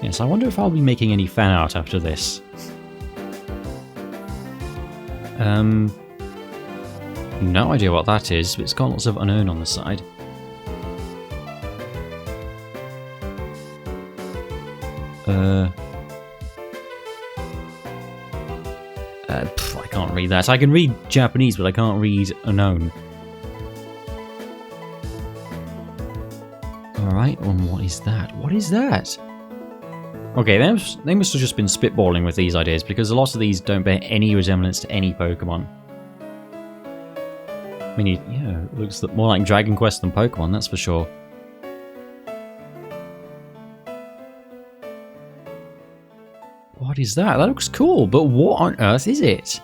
Yes, I wonder if I'll be making any fan art after this. No idea what that is, but it's got lots of unknown on the side. I can't read that. I can read Japanese, but I can't read unknown. Alright, what is that? What is that? Okay, they must have just been spitballing with these ideas, because a lot of these don't bear any resemblance to any Pokemon. I mean, yeah, it looks more like Dragon Quest than Pokemon, that's for sure. What is that? That looks cool, but what on earth is it?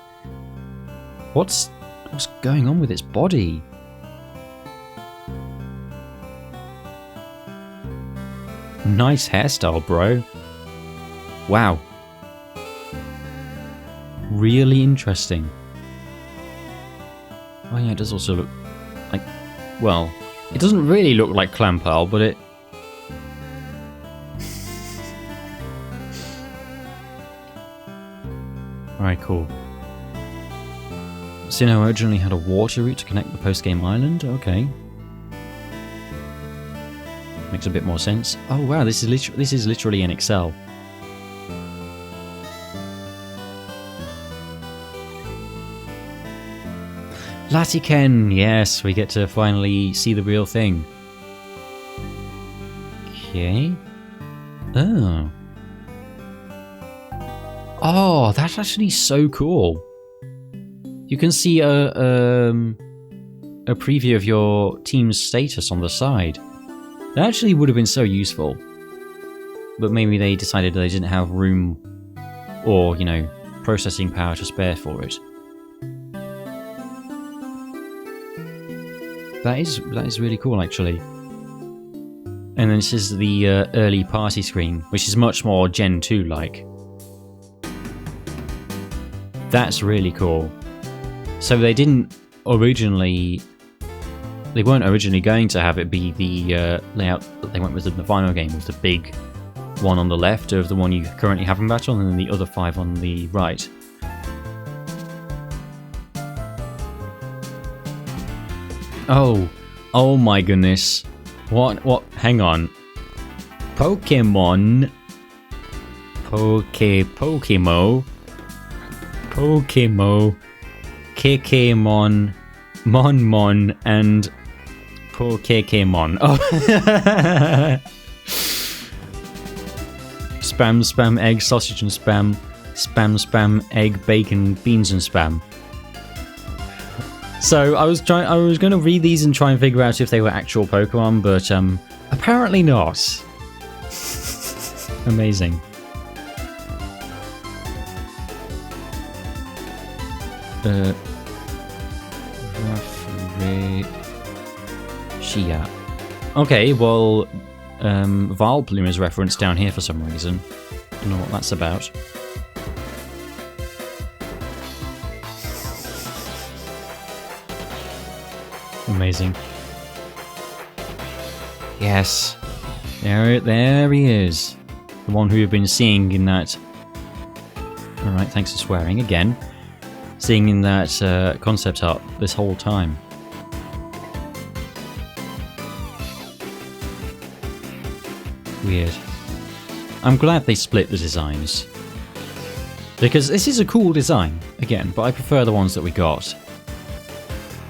What's going on with its body? Nice hairstyle, bro. Wow. Really interesting. Oh yeah, it does also look like... Well, it doesn't really look like Clamperl, but it... Alright, cool. Sinnoh originally had a water route to connect the post-game island? Okay. Makes a bit more sense. Oh wow, this is literally in Excel. Latiken! Yes, we get to finally see the real thing. Okay. Oh. Oh, that's actually so cool. You can see a preview of your team's status on the side. That actually would have been so useful. But maybe they decided they didn't have room or, you know, processing power to spare for it. That is really cool, actually. And then this is the early party screen, which is much more Gen 2-like. That's really cool. So they weren't originally going to have it be the layout that they went with in the final game, with the big one on the left of the one you currently have in battle, and then the other 5 on the right. Oh my goodness. What? Hang on. Pokémon. Pokémon. Kekemon. Mon, and Pokémon. Oh. Spam, egg, sausage and spam. Spam, egg, bacon, beans and spam. So I was going to read these and try and figure out if they were actual Pokemon, but apparently not. Amazing. Shia. Okay, well, Vileplume is referenced down here for some reason. Don't know what that's about. Amazing. Yes. There he is. The one who we've been seeing in that... Alright, thanks for swearing again. Seeing in that concept art this whole time. Weird. I'm glad they split the designs. Because this is a cool design, again, but I prefer the ones that we got.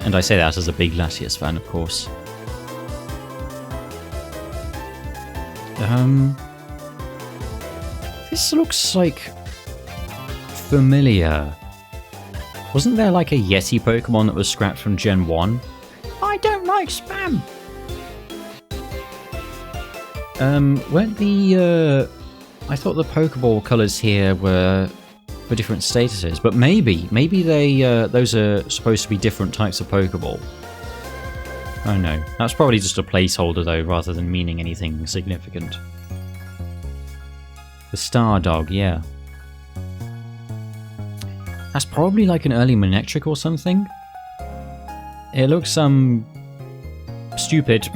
And I say that as a big Latias fan, of course. This looks like... familiar. Wasn't there like a Yeti Pokemon that was scrapped from Gen 1? I don't like spam! Weren't the, I thought the Pokeball colours here were for different statuses, but maybe they, those are supposed to be different types of Pokeball. Oh no, that's probably just a placeholder though, rather than meaning anything significant. The Stardog, yeah. That's probably like an early Manectric or something. It looks, stupid.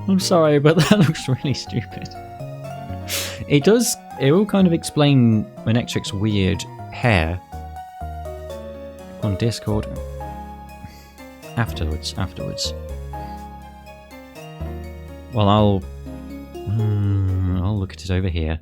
I'm sorry, but that looks really stupid. It will kind of explain Manectric's weird hair. On Discord. Afterwards. Well, I'll look at it over here.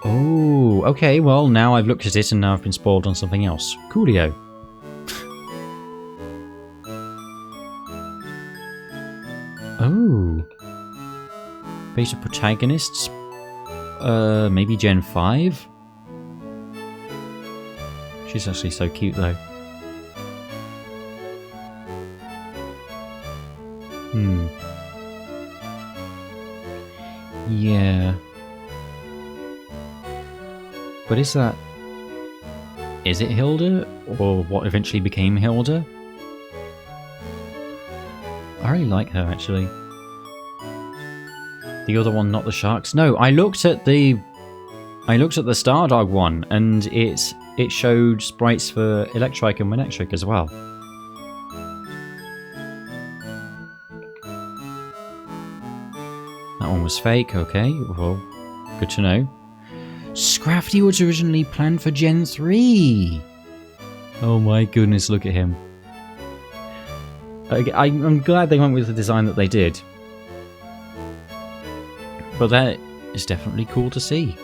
Oh, okay, well, now I've looked at it and now I've been spoiled on something else. Coolio. Oh. Beta protagonists? Maybe Gen 5? She's actually so cute, though. Yeah. But is it Hilda? Or what eventually became Hilda? I really like her, actually. The other one, not the sharks. No, I looked at the Stardog one, and it showed sprites for Electrike and Manectric as well. That one was fake, okay. Well, good to know. Scrafty was originally planned for Gen 3! Oh my goodness, look at him. I'm glad they went with the design that they did. But that is definitely cool to see.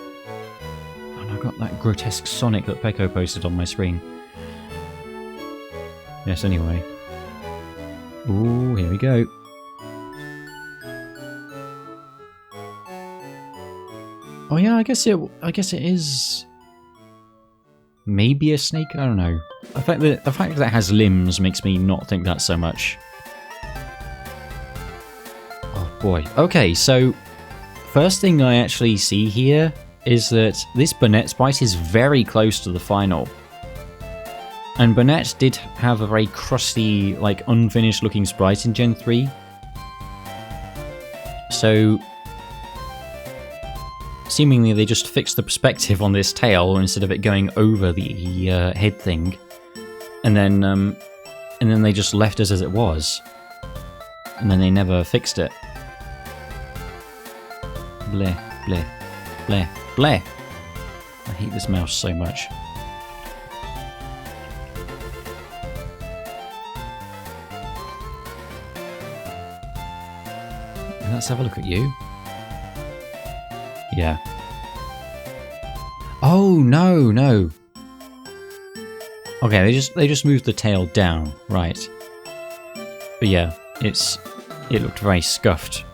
And that grotesque Sonic that Peko posted on my screen. Yes, anyway. Ooh, here we go. Oh yeah, I guess it is maybe a snake. I don't know. The fact that it has limbs makes me not think that so much. Oh boy. Okay, so first thing I actually see here is that this Bonnet sprite is very close to the final. And Bonnet did have a very crusty, like unfinished looking sprite in Gen 3. So seemingly they just fixed the perspective on this tail instead of it going over the head thing, and then they just left it as it was, and then they never fixed it. Bleh, bleh, bleh, bleh. I hate this mouse so much. Let's have a look at you. Yeah. Oh no, no. Okay, they just moved the tail down, right? But yeah, it looked very scuffed.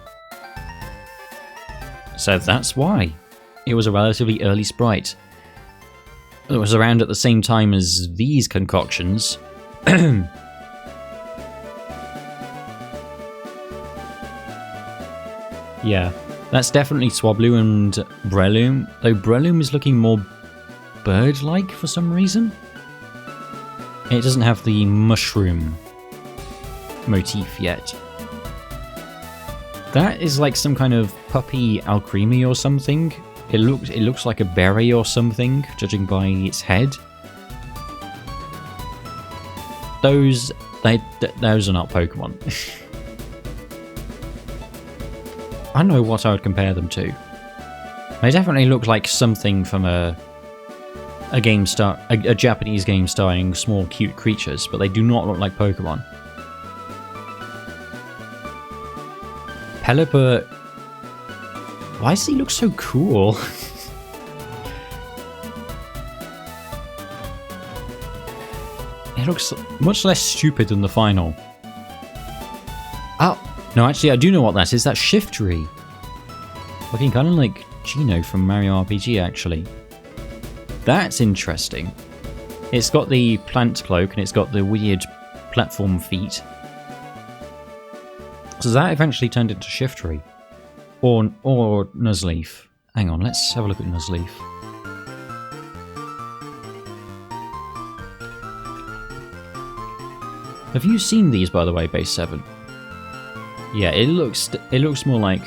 So that's why it was a relatively early sprite. It was around at the same time as these concoctions. Yeah. That's definitely Swablu and Breloom, though Breloom is looking more bird-like for some reason. It doesn't have the mushroom motif yet. That is like some kind of puppy Alcremie or something. It looks like a berry or something, judging by its head. Those are not Pokemon. I don't know what I would compare them to. They definitely look like something from a Japanese game starring small cute creatures, but they do not look like Pokemon. Pelipper, why does he look so cool? It looks much less stupid than the final. Oh! No, actually, I do know what that is. That's Shiftry. Looking kind of like Gino from Mario RPG, actually. That's interesting. It's got the plant cloak, and it's got the weird platform feet. So that eventually turned into Shiftry. Or Nuzleaf. Hang on, let's have a look at Nuzleaf. Have you seen these, by the way, Base 7? Yeah, it looks more like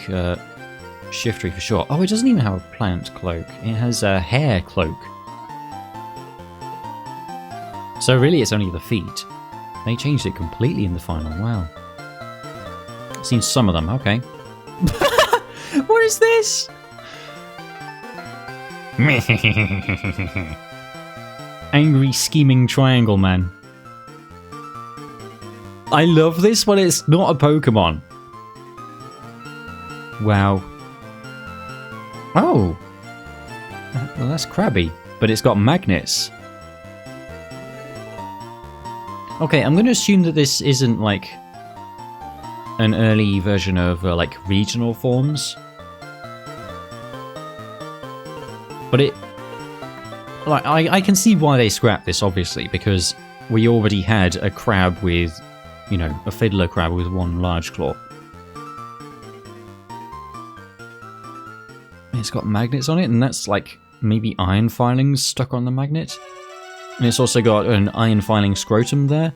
Shiftry for sure. Oh, it doesn't even have a plant cloak. It has a hair cloak. So really it's only the feet. They changed it completely in the final. Wow. I've seen some of them. Okay. What is this? Angry scheming triangle man. I love this, but it's not a Pokemon. Wow. Oh. Well, that's crabby, but it's got magnets. Okay, I'm going to assume that this isn't like an early version of like regional forms. But it... like, I can see why they scrapped this, obviously, because we already had a crab with, you know, a fiddler crab with one large claw. It's got magnets on it, and that's like maybe iron filings stuck on the magnet. And it's also got an iron filing scrotum there.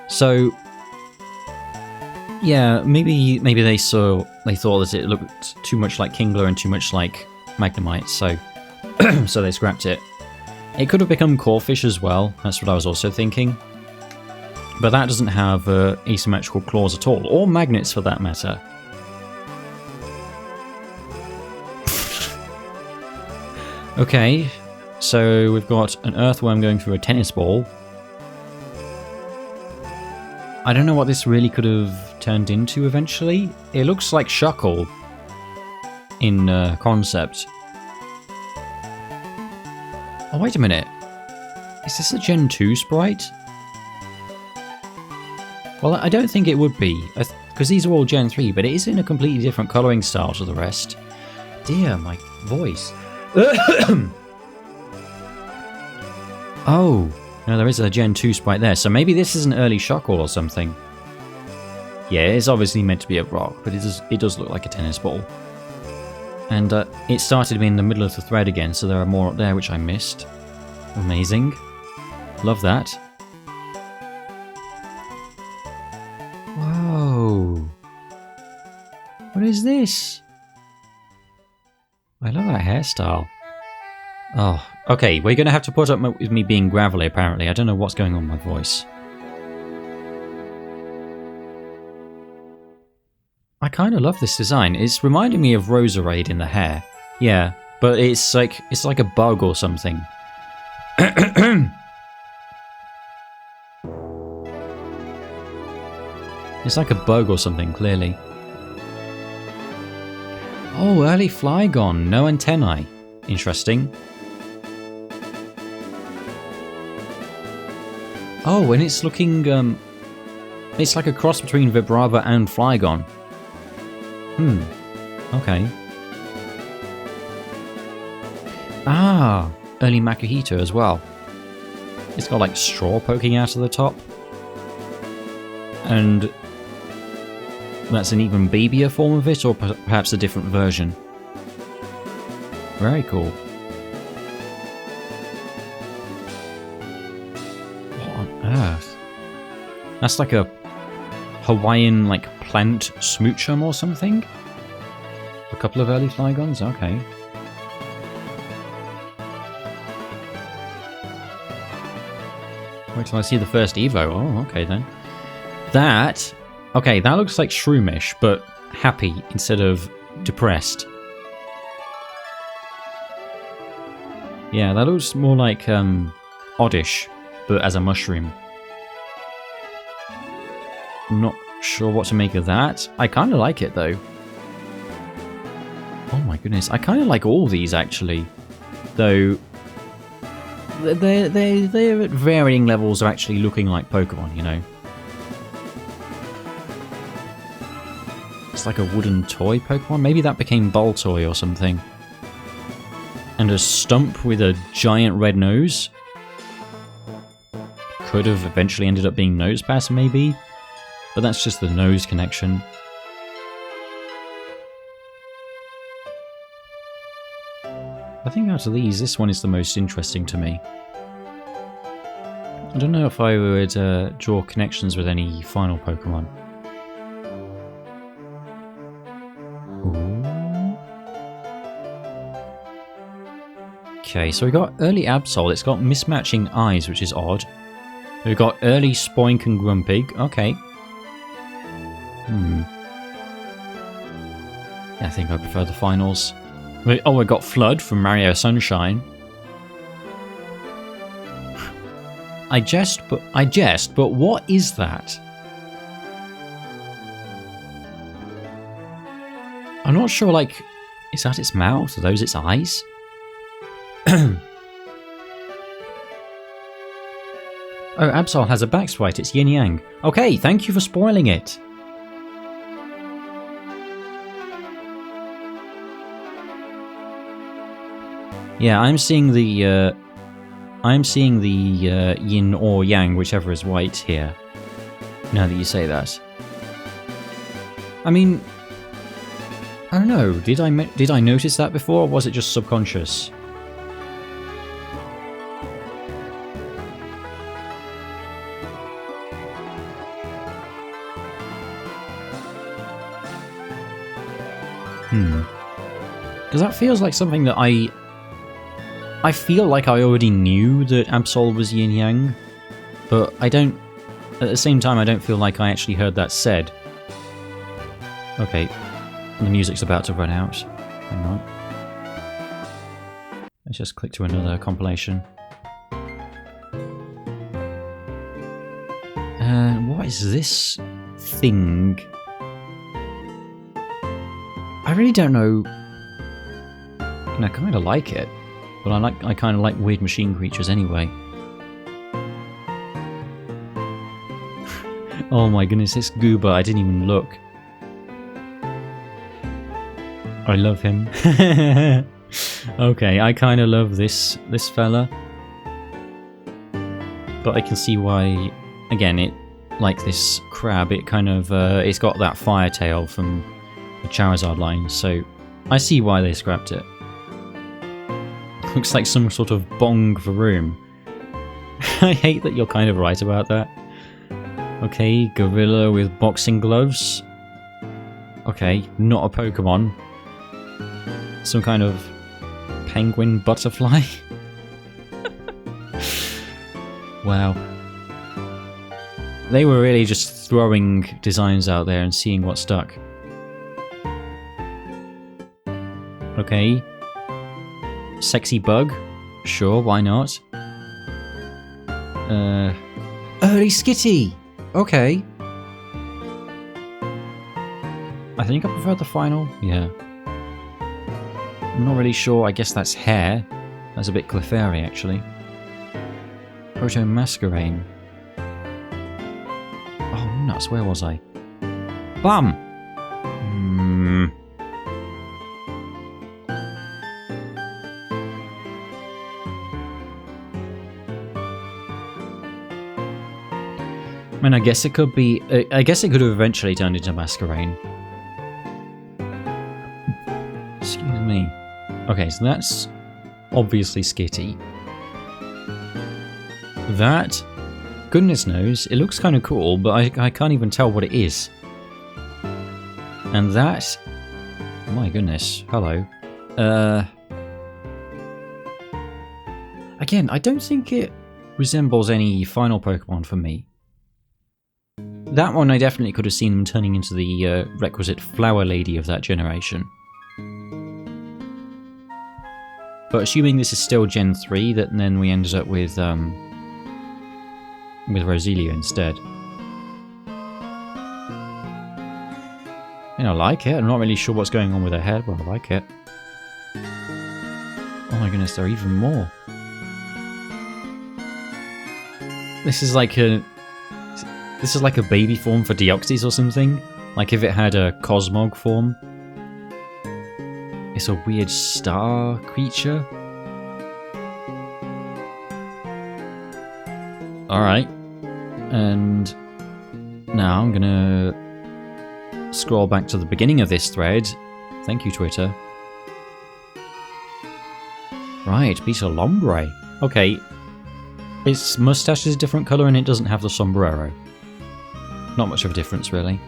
So yeah, maybe they thought that it looked too much like Kingler and too much like Magnemite, so so they scrapped it. It could have become Corphish as well, that's what I was also thinking. But that doesn't have asymmetrical claws at all, or magnets for that matter. Okay, so we've got an earthworm going through a tennis ball. I don't know what this really could have turned into eventually. It looks like Shuckle in concept. Oh, wait a minute. Is this a Gen 2 sprite? Well, I don't think it would be, because these are all Gen 3, but it is in a completely different colouring style to the rest. Dear, my voice. Oh, no, there is a Gen 2 sprite there, so maybe this is an early Shuckle or something. Yeah, it's obviously meant to be a rock, but it does look like a tennis ball. And it started to be in the middle of the thread again, so there are more up there which I missed. Amazing. Love that. Whoa. What is this? I love that hairstyle. Oh, okay, we're going to have to put up with me being gravelly apparently. I don't know what's going on with my voice. I kind of love this design. It's reminding me of Roserade in the hair. Yeah, but it's like a bug or something. It's like a bug or something, clearly. Oh, early Flygon, no antennae. Interesting. Oh, and it's looking, it's like a cross between Vibrava and Flygon. Okay. Ah, early Makuhita as well. It's got like straw poking out of the top. And that's an even babyer form of it, or perhaps a different version. Very cool. What on earth? That's like a Hawaiian like plant smoochum or something? A couple of early Flygons? Okay. Wait till I see the first Evo. Oh, okay then. That... Okay, that looks like Shroomish, but happy instead of depressed. Yeah, that looks more like Oddish, but as a mushroom. I'm not sure what to make of that. I kind of like it though. Oh my goodness, I kind of like all these actually, though they're at varying levels of actually looking like Pokemon, you know. It's like a wooden toy Pokemon. Maybe that became Baltoy or something. And a stump with a giant red nose. Could have eventually ended up being Nosepass, maybe. But that's just the nose connection. I think out of these, this one is the most interesting to me. I don't know if I would draw connections with any final Pokemon. Okay, so we got early Absol. It's got mismatching eyes, which is odd. We've got early Spoink and Grumpig. Okay. Yeah, I think I prefer the finals. Oh, we got Flood from Mario Sunshine. I jest, but what is that? I'm not sure, like, is that its mouth? Are those its eyes? Oh, Absol has a backsprite, it's Yin Yang. Okay, thank you for spoiling it. Yeah, I'm seeing the yin or yang, whichever is white here. Now that you say that. I mean, I don't know, did I notice that before, or was it just subconscious? Because that feels like something that I feel like I already knew that Absol was Yin Yang, but I don't, at the same time I don't feel like I actually heard that said. Okay, the music's about to run out. Hang on. Let's just click to another compilation. What is this thing? I really don't know. And I kind of like it. But I kind of like weird machine creatures anyway. Oh my goodness, it's Goober. I didn't even look. I love him. Okay, I kind of love this fella. But I can see why, again, it, like this crab, it kind of, it's got that fire tail from the Charizard line, so I see why they scrapped it. Looks like some sort of bong for room. I hate that you're kind of right about that. Okay, gorilla with boxing gloves. Okay, not a Pokemon. Some kind of penguin butterfly. Wow. They were really just throwing designs out there and seeing what stuck. Okay. Sexy bug? Sure, why not? Early Skitty! Okay. I think I prefer the final. Yeah. I'm not really sure. I guess that's hair. That's a bit Clefairy, actually. Proto-Masquerain. Oh, nuts. Where was I? Bum! I mean, I guess it could be... I guess it could have eventually turned into Masquerain. Excuse me. Okay, so that's obviously Skitty. That, goodness knows, it looks kind of cool, but I can't even tell what it is. And that... my goodness, hello. Again, I don't think it resembles any final Pokemon for me. That one I definitely could have seen them turning into the requisite flower lady of that generation. But assuming this is still Gen 3, that then we ended up with Roselia instead. And I like it. I'm not really sure what's going on with her head, but I like it. Oh my goodness, there are even more. This is like a baby form for Deoxys or something. Like if it had a Cosmog form. It's a weird star creature. Alright. And now I'm gonna scroll back to the beginning of this thread. Thank you, Twitter. Right, Peter Lombre. Okay. Its mustache is a different colour and it doesn't have the sombrero. Not much of a difference, really.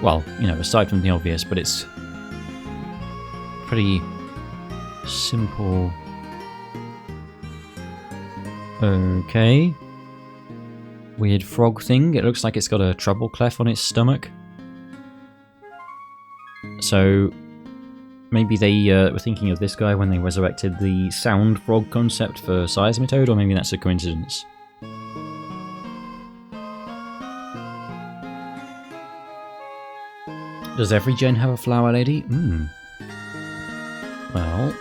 Well, you know, aside from the obvious, but it's pretty simple. Okay. Weird frog thing. It looks like it's got a treble clef on its stomach. So maybe they were thinking of this guy when they resurrected the sound frog concept for Seismitoad, or maybe that's a coincidence. Does every gen have a flower lady? Hmm. Well...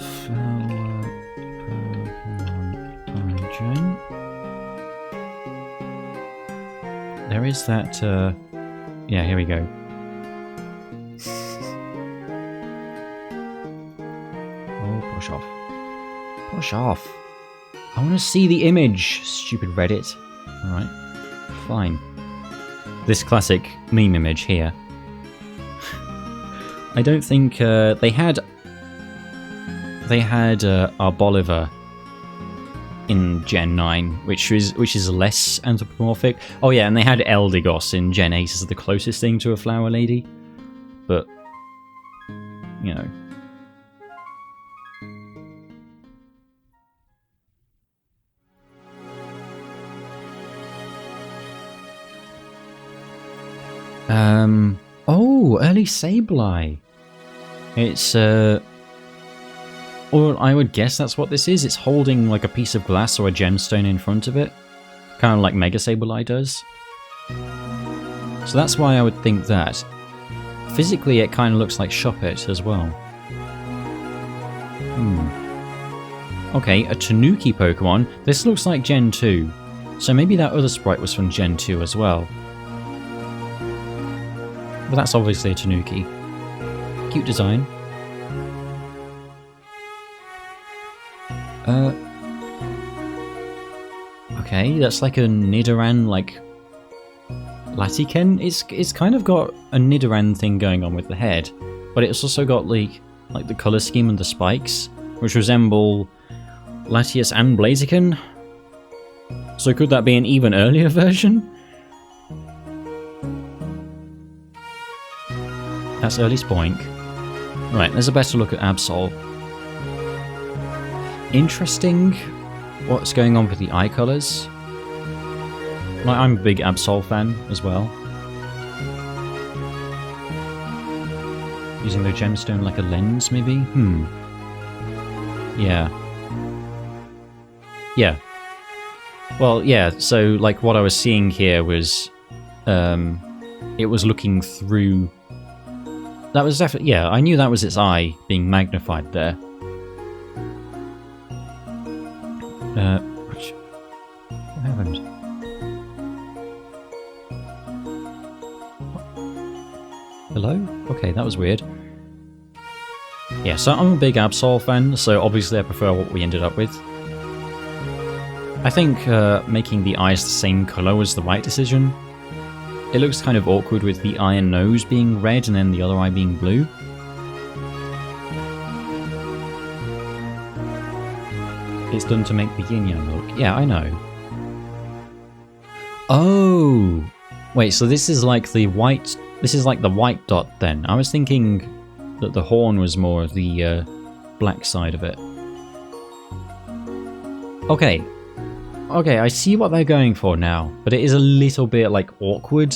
flower Pokemon origin. There is that, yeah, here we go. Push off. Push off. I want to see the image, stupid Reddit. Alright. Fine. This classic meme image here. I don't think they had Arboliver in Gen 9, which is less anthropomorphic. Oh yeah, and they had Eldegoss in Gen 8 as the closest thing to a flower lady. But you know. Oh, early Sableye. It's, or I would guess that's what this is. It's holding like a piece of glass or a gemstone in front of it. kind of like Mega Sableye does. So that's why I would think that. Physically, it kind of looks like Shuppet as well. Okay, a Tanuki Pokemon. This looks like Gen 2. So maybe that other sprite was from Gen 2 as well. But that's obviously a Tanuki. Cute design. Okay, that's like a Nidoran, like Latiken. It's kind of got a Nidoran thing going on with the head, but it's also got like the color scheme and the spikes, which resemble Latias and Blaziken. So could that be an even earlier version? That's early Spoink. Right, there's a better look at Absol. Interesting what's going on with the eye colours. Like, I'm a big Absol fan as well. Using the gemstone like a lens, maybe? Yeah. Yeah. Well, yeah, so, like, what I was seeing here was... it was looking through... That was definitely... Yeah, I knew that was its eye being magnified there. What happened? Hello? Okay, that was weird. Yeah, so I'm a big Absol fan, so obviously I prefer what we ended up with. I think making the eyes the same colour was the right decision. It looks kind of awkward with the eye and nose being red and then the other eye being blue. It's done to make the yin-yang look. Yeah, I know. Oh! Wait, so this is like the white... This is like the white dot then. I was thinking that the horn was more of the black side of it. Okay. Okay, I see what they're going for now, but it is a little bit, like, awkward.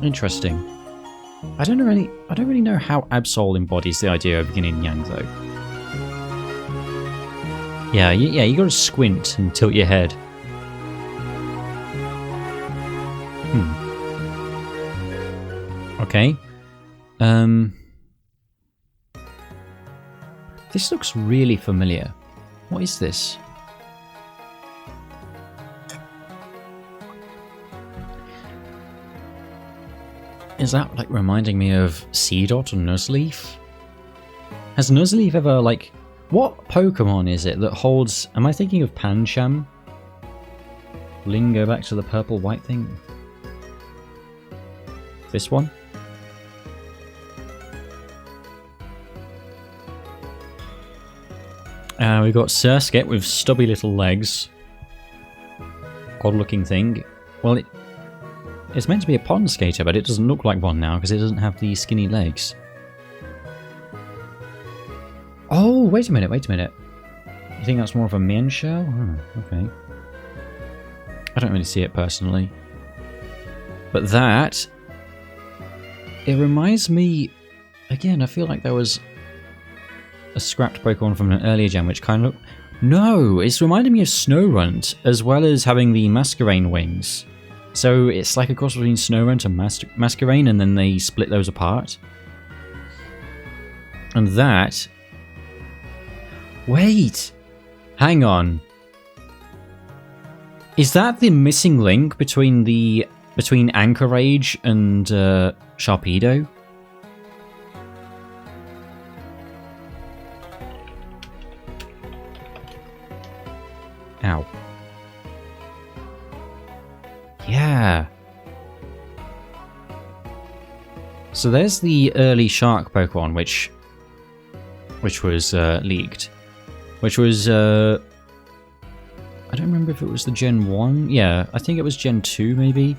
Interesting. I don't really know how Absol embodies the idea of yin and yang, though. Yeah, you gotta squint and tilt your head. Okay. This looks really familiar. What is this? Is that, like, reminding me of Seedot or Nuzleaf? Has Nuzleaf ever, like... What Pokemon is it that holds... Am I thinking of Pancham? Ling, go back to the purple-white thing. This one? We've got Surskit with stubby little legs. Odd-looking thing. Well, it's meant to be a pond skater, but it doesn't look like one now because it doesn't have the skinny legs. Oh, wait a minute. You think that's more of a Mienshao? Oh, okay. I don't really see it personally. But that... It reminds me... Again, I feel like there was a scrapped Pokemon from an earlier gen which kind of looked... No! It's reminding me of Snorunt, as well as having the Masquerain wings. So it's like a cross between Snorunt and Masquerain, and then they split those apart. And that... Wait! Hang on. Is that the missing link between Anchorage and Sharpedo? Ow. Yeah. So there's the early shark Pokemon, which was leaked. Which was, I don't remember if it was the Gen 1. Yeah, I think it was Gen 2 maybe.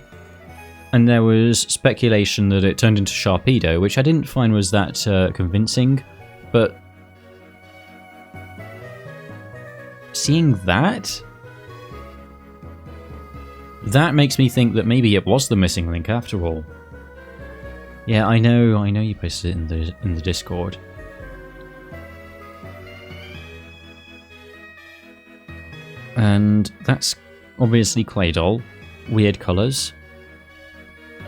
And there was speculation that it turned into Sharpedo, which I didn't find was that convincing. But seeing that makes me think that maybe it was the missing link after all. Yeah, I know you posted it in the Discord. And that's obviously Claydol. Weird colours.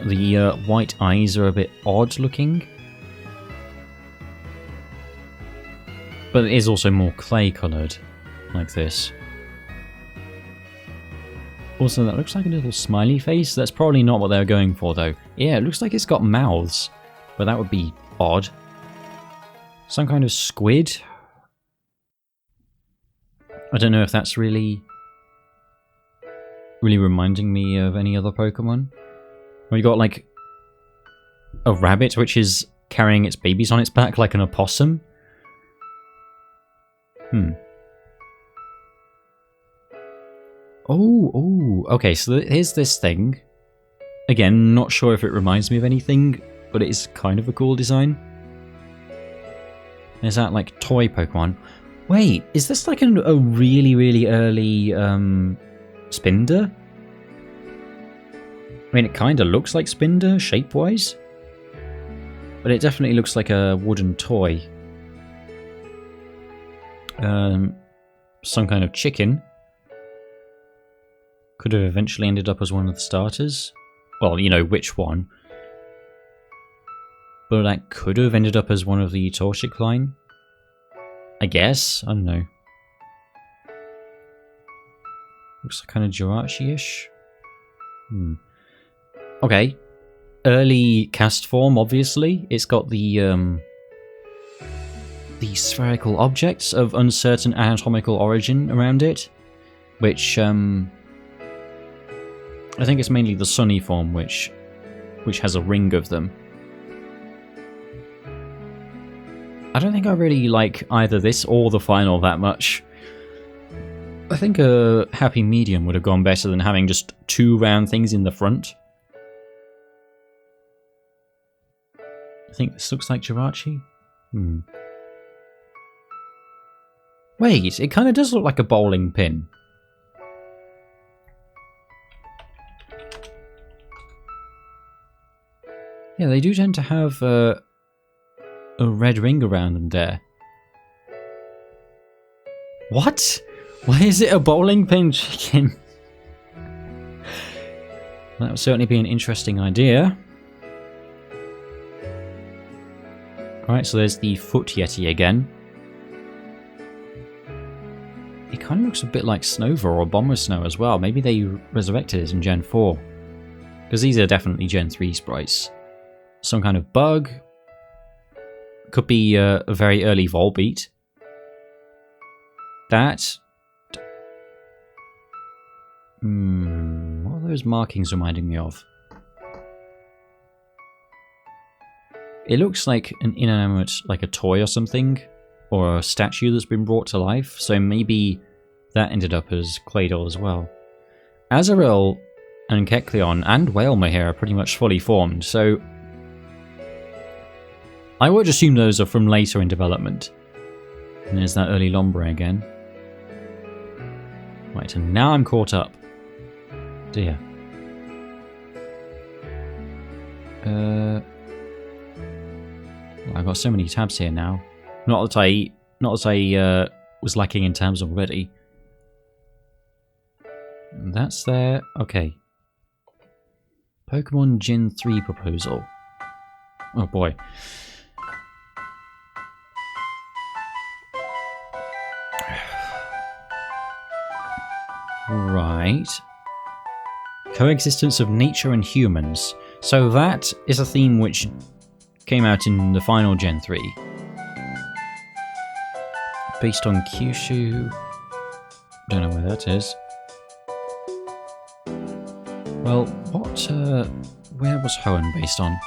The white eyes are a bit odd looking. But it is also more clay coloured, like this. Also, that looks like a little smiley face. That's probably not what they were going for, though. Yeah, it looks like it's got mouths, but that would be odd. Some kind of squid. I don't know if that's really reminding me of any other Pokemon. We got like a rabbit which is carrying its babies on its back like an opossum. Oh, okay, so here's this thing. Again, not sure if it reminds me of anything, but it is kind of a cool design. Is that like toy Pokemon? Wait, is this like a really early Spinder? I mean, it kind of looks like Spinder, shape-wise. But it definitely looks like a wooden toy. Some kind of chicken. Could have eventually ended up as one of the starters. Well, you know which one. But that could have ended up as one of the Torchic line. I guess? I don't know. Looks like kind of Jirachi-ish. Okay. Early cast form, obviously. It's got the spherical objects of uncertain anatomical origin around it. Which, I think it's mainly the Sunny form which has a ring of them. I don't think I really like either this or the final that much. I think a happy medium would have gone better than having just two round things in the front. I think this looks like Jirachi. Wait, it kind of does look like a bowling pin. Yeah, they do tend to have a red ring around them there. What? Why is it a bowling pin chicken? That would certainly be an interesting idea. Alright, so there's the Foot Yeti again. It kind of looks a bit like Snova or Bomber Snow as well. Maybe they resurrected it in Gen 4. Because these are definitely Gen 3 sprites. Some kind of bug. Could be a very early Volbeat. That. What are those markings reminding me of? It looks like an inanimate, like a toy or something. Or a statue that's been brought to life. So maybe that ended up as Claydol as well. Azurill and Kecleon and Wailmer here are pretty much fully formed. So I would assume those are from later in development. And there's that early Lombre again. Right, and now I'm caught up. Dear. I've got so many tabs here now. Not that I was lacking in tabs already. That's there. Okay. Pokemon Gen 3 proposal. Oh boy. Right. Coexistence of nature and humans. So that is a theme which came out in the final Gen 3. Based on Kyushu. Don't know where that is. Well, where was Hoenn based on?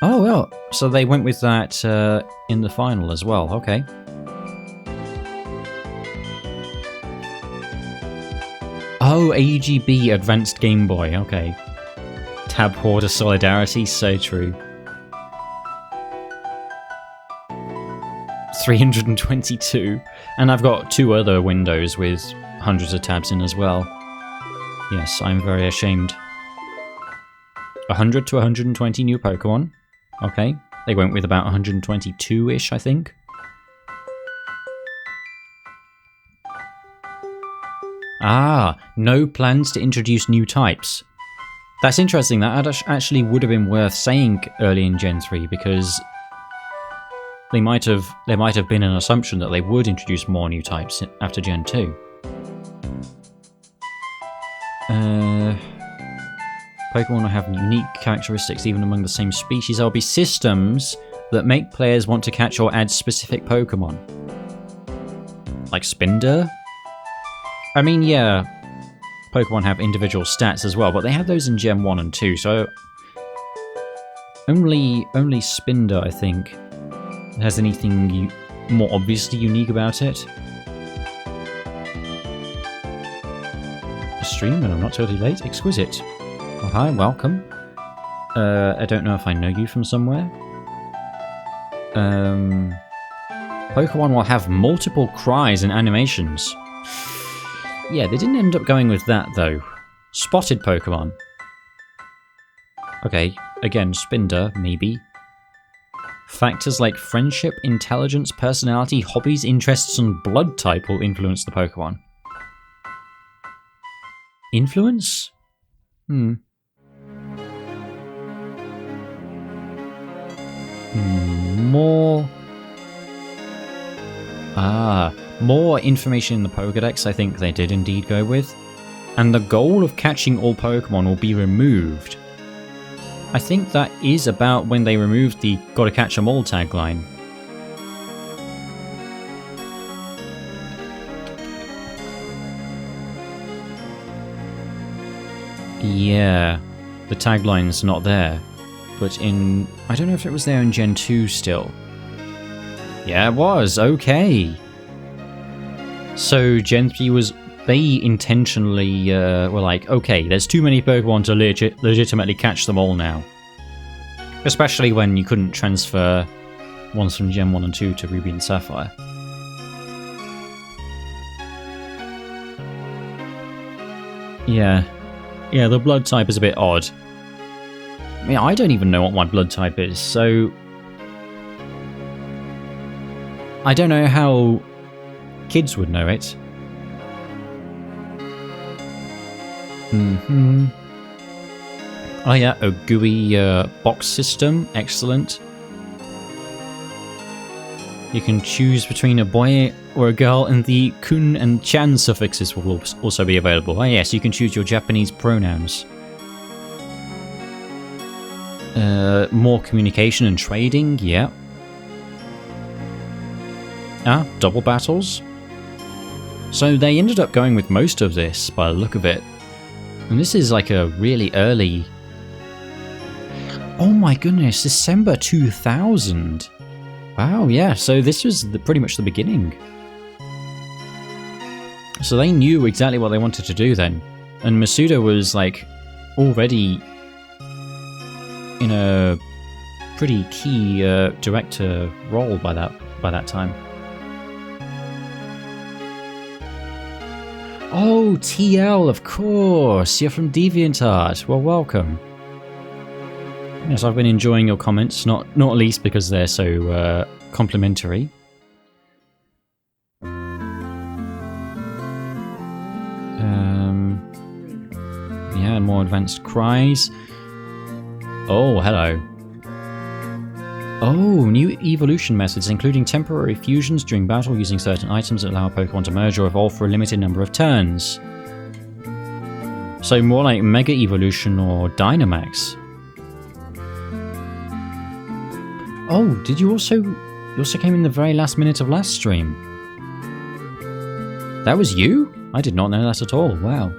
Oh, well, so they went with that in the final as well, okay. Oh, AGB Advanced Game Boy, okay. Tab Hoarder Solidarity, so true. 322. And I've got two other windows with hundreds of tabs in as well. Yes, I'm very ashamed. 100 to 120 new Pokemon. Okay. They went with about 122-ish, I think. Ah, no plans to introduce new types. That's interesting. That actually would have been worth saying early in Gen 3 because there might have been an assumption that they would introduce more new types after Gen 2. Pokemon will have unique characteristics even among the same species. There will be systems that make players want to catch or add specific Pokemon. Like Spinder? I mean, yeah, Pokemon have individual stats as well, but they have those in Gen 1 and 2, so only Spinder, I think, has anything more obviously unique about it. A stream and I'm not totally late? Exquisite. Oh, hi, welcome. I don't know if I know you from somewhere. Pokemon will have multiple cries and animations. Yeah, they didn't end up going with that, though. Spotted Pokemon. Okay, again, Spinder, maybe. Factors like friendship, intelligence, personality, hobbies, interests, and blood type will influence the Pokemon. Influence? More information in the Pokédex I think they did indeed go with. And the goal of catching all Pokemon will be removed. I think that is about when they removed the "Gotta catch 'em all" tagline. Yeah, the tagline's not there. But in... I don't know if it was there in Gen 2 still. Yeah, it was. Okay. So Gen 3 was... They intentionally were like, okay, there's too many Pokemon to legitimately catch them all now. Especially when you couldn't transfer ones from Gen 1 and 2 to Ruby and Sapphire. Yeah. Yeah, the blood type is a bit odd. I mean, I don't even know what my blood type is, so... I don't know how kids would know it. Oh yeah, a GUI box system, excellent. You can choose between a boy or a girl, and the kun and chan suffixes will also be available. Oh yes, you can choose your Japanese pronouns. More communication and trading, yeah. Ah, double battles. So they ended up going with most of this by the look of it. And this is like a really early... Oh my goodness, December 2000! Wow, yeah, so this was pretty much the beginning. So they knew exactly what they wanted to do then. And Masuda was like already in a pretty key director role by that time. Oh, TL, of course! You're from DeviantArt. Well, welcome. Yes, I've been enjoying your comments, not least because they're so complimentary. Yeah, more advanced cries. Oh, hello. Oh, new evolution methods, including temporary fusions during battle using certain items that allow a Pokemon to merge or evolve for a limited number of turns. So more like Mega Evolution or Dynamax. Oh, did you also came in the very last minute of last stream? That was you? I did not know that at all, wow.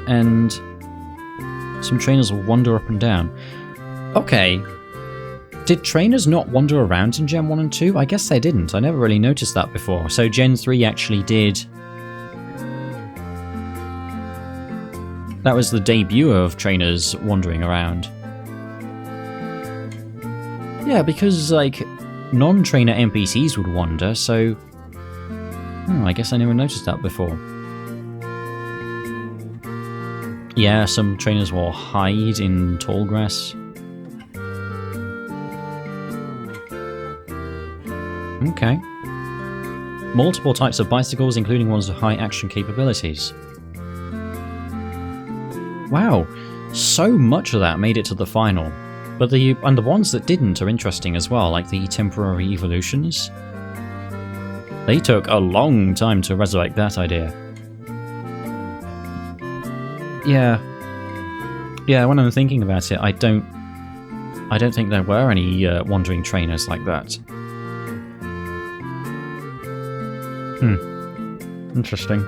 And some trainers will wander up and down. Okay. Did trainers not wander around in Gen 1 and 2? I guess they didn't. I never really noticed that before. So Gen 3 actually did. That was the debut of trainers wandering around. Yeah, because, like, non-trainer NPCs would wander, so... I guess I never noticed that before. Yeah, some trainers will hide in tall grass. Okay. Multiple types of bicycles, including ones with high action capabilities. Wow, so much of that made it to the final. But the ones that didn't are interesting as well, like the temporary evolutions. They took a long time to resurrect that idea. Yeah, when I'm thinking about it, I don't think there were any wandering trainers like that. Interesting.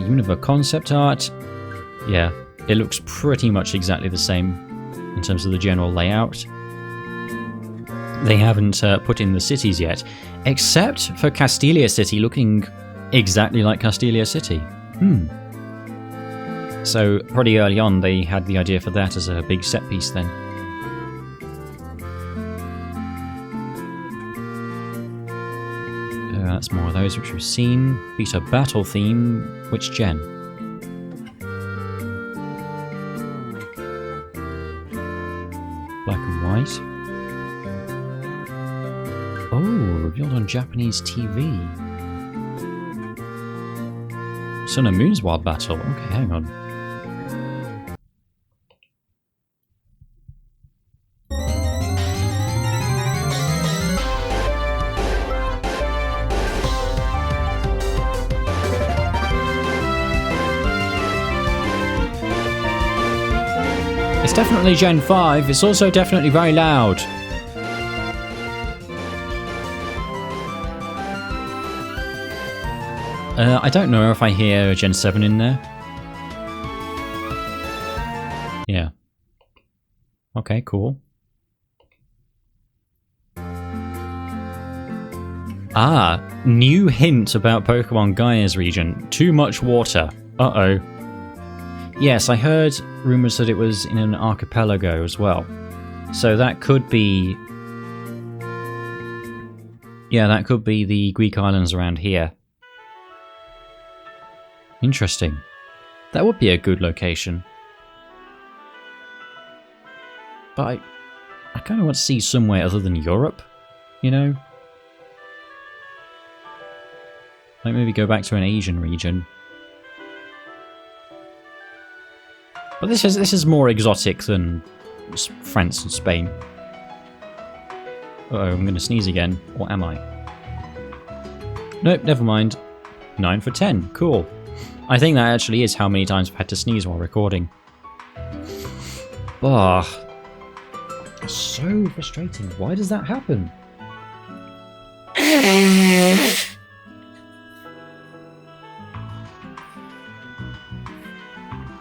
Universe concept art. Yeah, it looks pretty much exactly the same in terms of the general layout. They haven't put in the cities yet, except for Castelia City looking exactly like Castelia City. So pretty early on they had the idea for that as a big set piece then. That's more of those which we've seen. Beta battle theme, which gen? Black and white. Oh, revealed on Japanese TV. Sun and Moon's Wild Battle. Okay, hang on. It's definitely Gen 5, it's also definitely very loud. I don't know if I hear Gen 7 in there. Yeah. Okay, cool. Ah, new hint about Pokemon Gaia's region. Too much water. Uh-oh. Yes, I heard rumours that it was in an archipelago as well. So that could be... Yeah, that could be the Greek islands around here. Interesting. That would be a good location. But I kind of want to see somewhere other than Europe, you know? Like maybe go back to an Asian region. But this is more exotic than France and Spain. Uh-oh, I'm going to sneeze again. Or am I? Nope, never mind. 9 for 10. Cool. I think that actually is how many times I've had to sneeze while recording. Ugh. So frustrating. Why does that happen?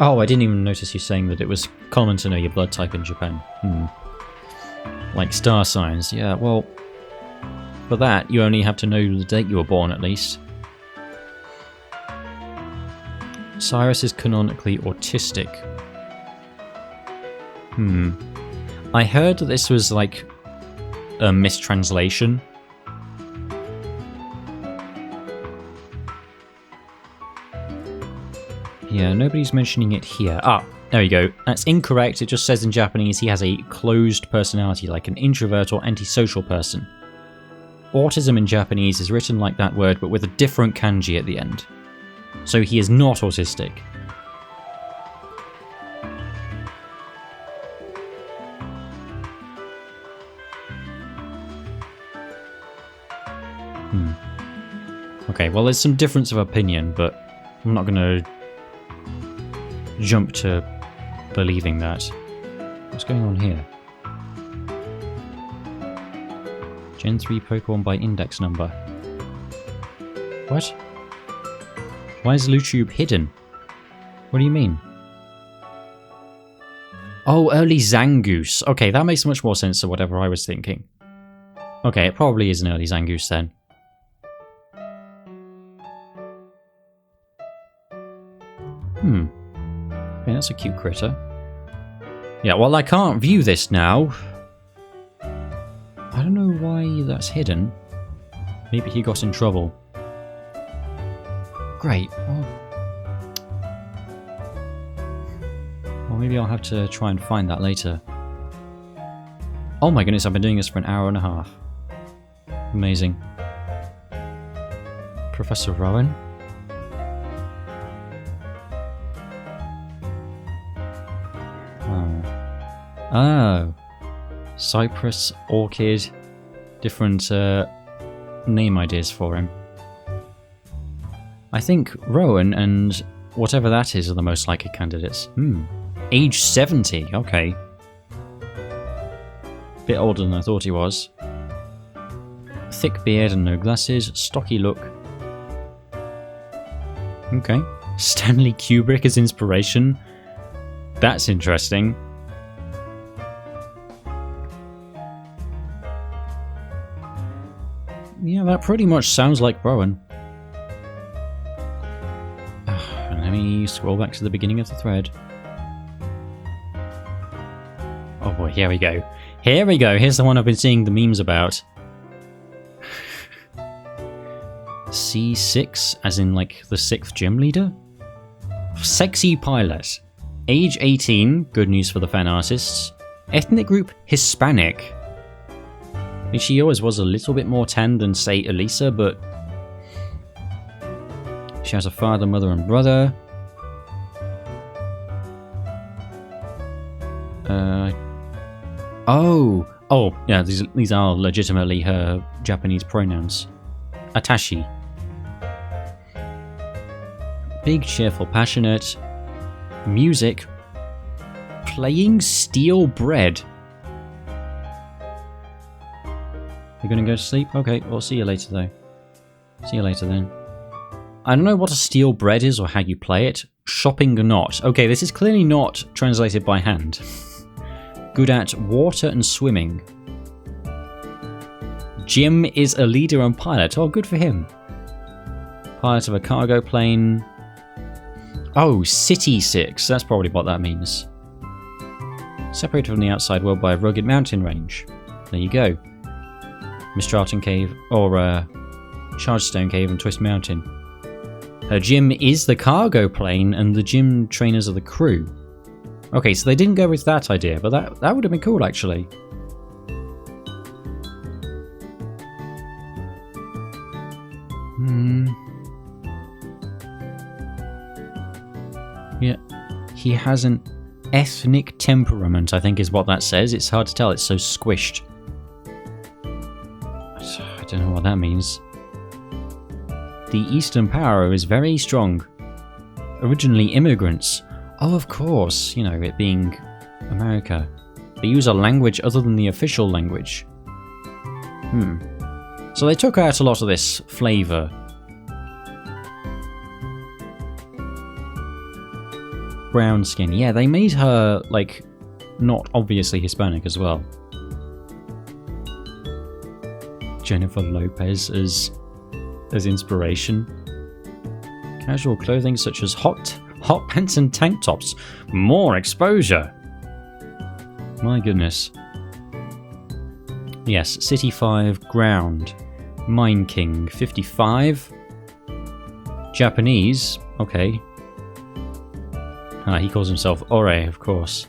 Oh, I didn't even notice you saying that it was common to know your blood type in Japan. Like star signs, yeah, well... For that, you only have to know the date you were born, at least. Cyrus is canonically autistic. I heard that this was, like, a mistranslation. Yeah, nobody's mentioning it here. Ah, there you go. That's incorrect. It just says in Japanese he has a closed personality, like an introvert or antisocial person. Autism in Japanese is written like that word, but with a different kanji at the end. So he is not autistic. Okay, well there's some difference of opinion, but I'm not going to jump to believing that. What's going on here? Gen 3 Pokemon by index number. What? Why is Lutube hidden? What do you mean? Oh, early Zangoose. Okay, that makes much more sense to whatever I was thinking. Okay, it probably is an early Zangoose then. Okay, that's a cute critter. Yeah, well, I can't view this now. I don't know why that's hidden. Maybe he got in trouble. Great. Well, maybe I'll have to try and find that later. Oh my goodness, I've been doing this for an hour and a half. Amazing. Professor Rowan? Oh. Oh. Cypress, Orchid. Different name ideas for him. I think Rowan and whatever that is are the most likely candidates. Age 70, okay. Bit older than I thought he was. Thick beard and no glasses, stocky look. Okay. Stanley Kubrick as inspiration. That's interesting. Yeah, that pretty much sounds like Rowan. Let me scroll back to the beginning of the thread. Oh boy, here we go. Here we go. Here's the one I've been seeing the memes about. C6, as in like the 6th gym leader? Sexy pilot. Age 18, good news for the fan artists. Ethnic group Hispanic. I mean, she always was a little bit more tan than, say, Elisa, but she has a father, mother, and brother. Oh, yeah, these are legitimately her Japanese pronouns. Atashi. Big, cheerful, passionate. Music. Playing steel bread. You're gonna go to sleep? Okay, we'll see you later though. See you later then. I don't know what a steel bread is or how you play it. Shopping or not. Okay, this is clearly not translated by hand. Good at water and swimming. Jim is a leader and pilot. Oh, good for him. Pilot of a cargo plane. Oh, City 6. That's probably what that means. Separated from the outside world by a rugged mountain range. There you go. Mistralton Cave, or Chargestone Cave and Twist Mountain. Her gym is the cargo plane, and the gym trainers are the crew. Okay, so they didn't go with that idea, but that would have been cool, actually. Yeah, he has an ethnic temperament, I think is what that says. It's hard to tell, it's so squished. I don't know what that means. The Eastern Power is very strong. Originally immigrants. Oh, of course, you know, it being America. They use a language other than the official language. So they took out a lot of this flavour. Brown skin. Yeah, they made her, like, not obviously Hispanic as well. Jennifer Lopez as inspiration. Casual clothing such as hot pants and tank tops. More exposure. My goodness. Yes, City 5, Ground. Mine King, 55. Japanese, okay. Ah, he calls himself Ore, of course.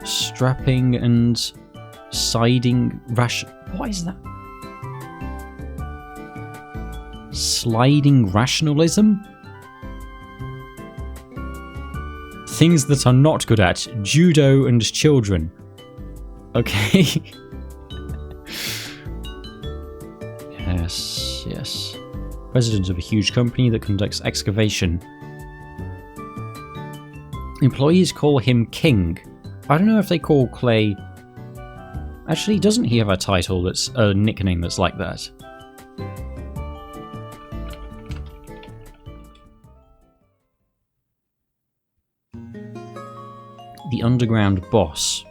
Strapping and siding what is that? Sliding rationalism? Things that are not good at. Judo and children. Okay. Yes. President of a huge company that conducts excavation. Employees call him King. I don't know if they call Clay... Actually, doesn't he have a title that's a nickname that's like that? The underground boss.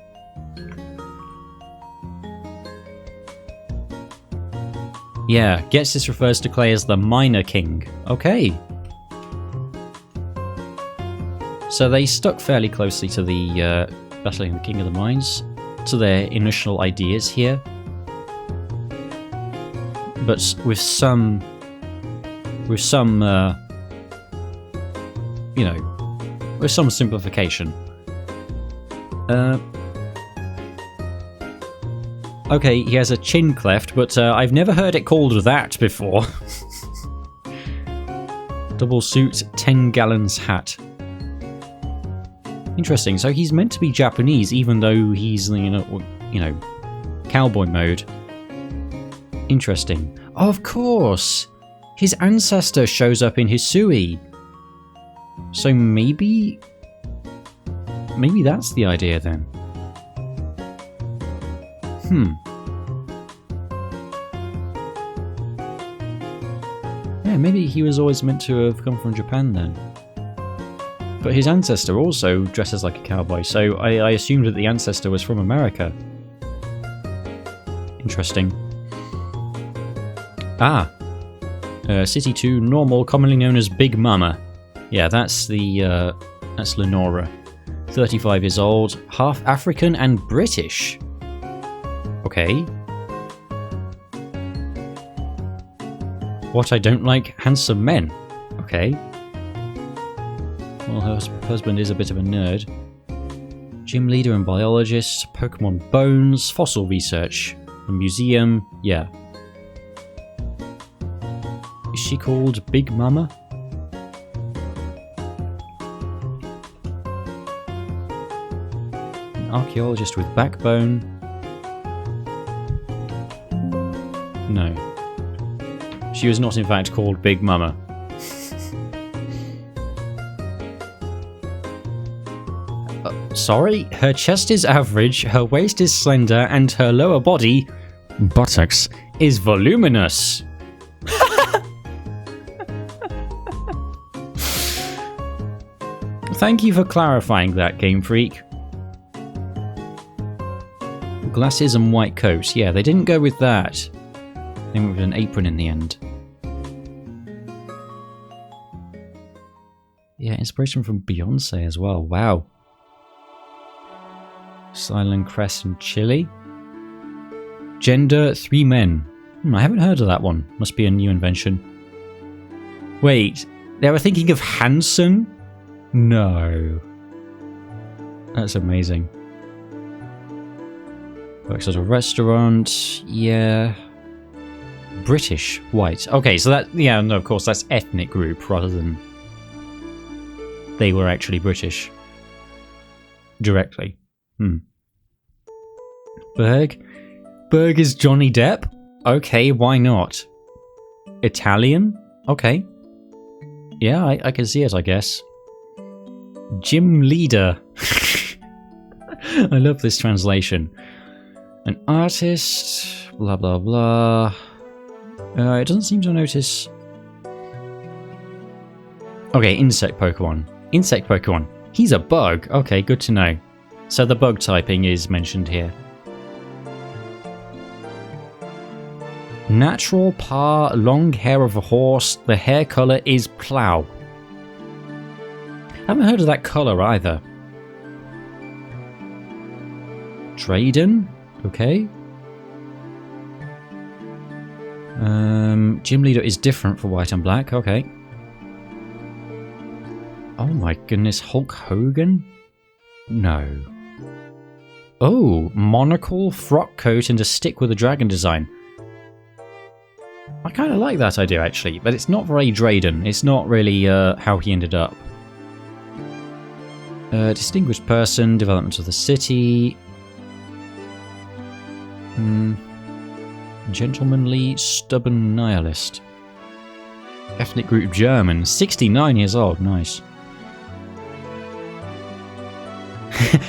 Yeah, Getsis refers to Clay as the Miner King. Okay. So they stuck fairly closely to the battling the King of the Mines, to their initial ideas here. But with some you know, with some simplification. Okay, he has a chin cleft, but I've never heard it called that before. Double suit, 10 gallons hat. Interesting, so he's meant to be Japanese, even though he's, you know, cowboy mode. Interesting. Oh, of course! His ancestor shows up in Hisui. So maybe that's the idea then. Yeah, maybe he was always meant to have come from Japan then. But his ancestor also dresses like a cowboy, so I assumed that the ancestor was from America. Interesting. City 2, normal, commonly known as Big Mama. Yeah, that's Lenora. 35 years old, half African and British. Okay. What I don't like, handsome men. Okay. Well, her husband is a bit of a nerd. Gym leader and biologist, Pokémon bones, fossil research, a museum, yeah. Is she called Big Mama? An archaeologist with backbone. No. She was not in fact called Big Mama. Sorry? Her chest is average, her waist is slender, and her lower body, buttocks, is voluminous. Thank you for clarifying that, Game Freak. Glasses and white coat. Yeah, they didn't go with that. They went with an apron in the end. Yeah, inspiration from Beyonce as well. Wow. Silent Crest and Chili. Gender, 3 men. I haven't heard of that one. Must be a new invention. Wait, they were thinking of Hanson? No. That's amazing. Works at a restaurant. Yeah. British, white. Okay, so that, yeah, no, of course, that's ethnic group rather than they were actually British. Directly. Berg? Berg is Johnny Depp? Okay, why not? Italian? Okay. Yeah, I can see it, I guess. Gym leader. I love this translation. An artist, blah blah blah. It doesn't seem to notice. Okay, insect Pokemon. Insect Pokemon. He's a bug. Okay, good to know. So the bug typing is mentioned here. Natural par, long hair of a horse. The hair color is plough. I haven't heard of that color either. Drayden? Okay. Gym leader is different for white and black. Okay. Oh my goodness, Hulk Hogan? No. Oh, monocle, frock coat, and a stick with a dragon design. I kind of like that idea actually, but it's not very Drayden. It's not really how he ended up. Distinguished person, development of the city. Gentlemanly, stubborn nihilist. Ethnic group German, 69 years old, nice.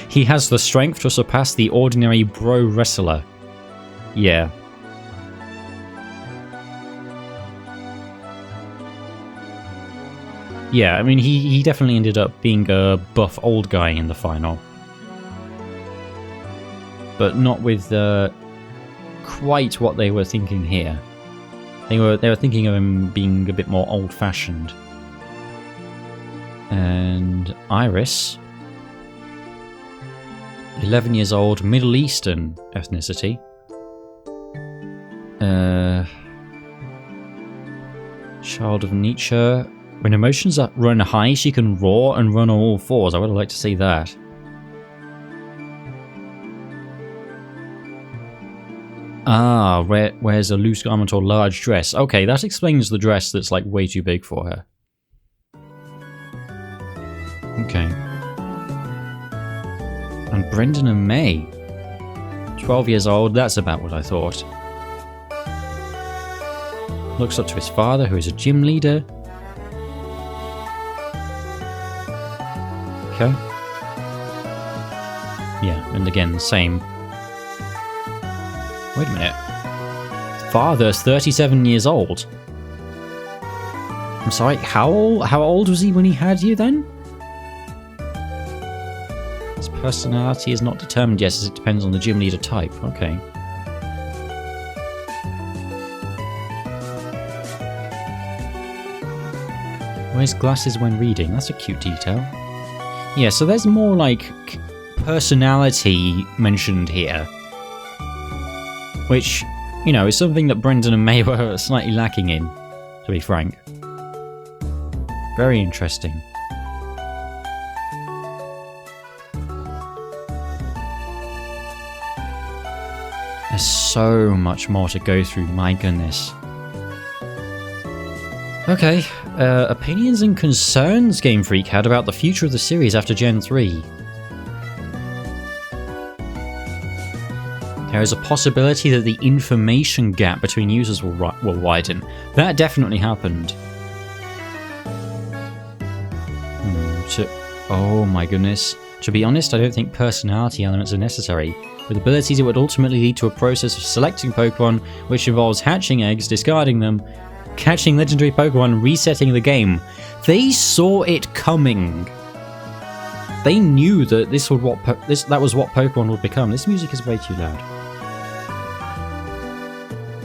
He has the strength to surpass the ordinary bro wrestler. Yeah. Yeah, I mean, he definitely ended up being a buff old guy in the final. But not with quite what they were thinking here. They were thinking of him being a bit more old-fashioned. And Iris, 11 years old, Middle Eastern ethnicity. Child of Nietzsche. When emotions run high, she can roar and run on all fours. I would have liked to see that. Ah, wears a loose garment or large dress. Okay, that explains the dress that's like way too big for her. Okay. And Brendan and May. 12 years old, that's about what I thought. Looks up to his father, who is a gym leader. Okay. Yeah, and again, same. Wait a minute. Father's 37 years old. I'm sorry, how old was he when he had you then? His personality is not determined yet, as it depends on the gym leader type. Okay. Wears glasses when reading. That's a cute detail. Yeah, so there's more like personality mentioned here. Which, you know, is something that Brendan and May were slightly lacking in, to be frank. Very interesting. There's so much more to go through, my goodness. Okay, opinions and concerns Game Freak had about the future of the series after Gen 3. There is a possibility that the information gap between users will widen. That definitely happened. Oh my goodness. To be honest, I don't think personality elements are necessary. With abilities, it would ultimately lead to a process of selecting Pokemon, which involves hatching eggs, discarding them, catching legendary Pokemon, resetting the game. They saw it coming. They knew that that was what Pokemon would become. This music is way too loud.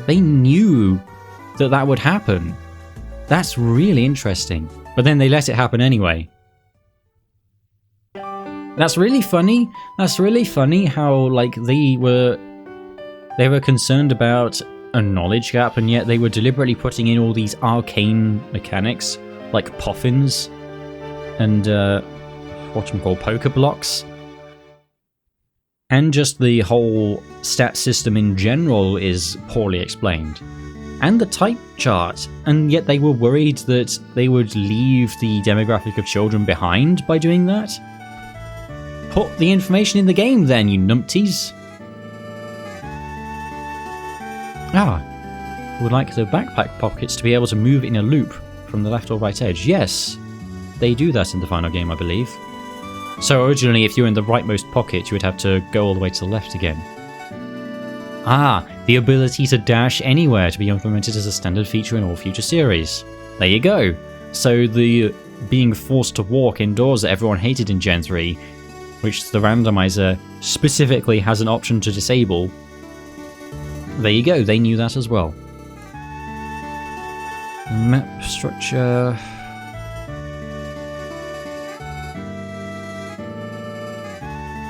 They knew that that would happen. That's really interesting. But then they let it happen anyway. That's really funny. That's really funny how like they were concerned about a knowledge gap, and yet they were deliberately putting in all these arcane mechanics like poffins and whatchamacallit, Poké Blocks. And just the whole stat system in general is poorly explained. And the type chart, and yet they were worried that they would leave the demographic of children behind by doing that? Put the information in the game then, you numpties! Would like the backpack pockets to be able to move in a loop from the left or right edge. Yes, they do that in the final game, I believe. So originally, if you're in the rightmost pocket, you would have to go all the way to the left again. The ability to dash anywhere to be implemented as a standard feature in all future series. There you go. So the being forced to walk indoors that everyone hated in Gen 3, which the randomizer specifically has an option to disable. There you go, they knew that as well. Map structure...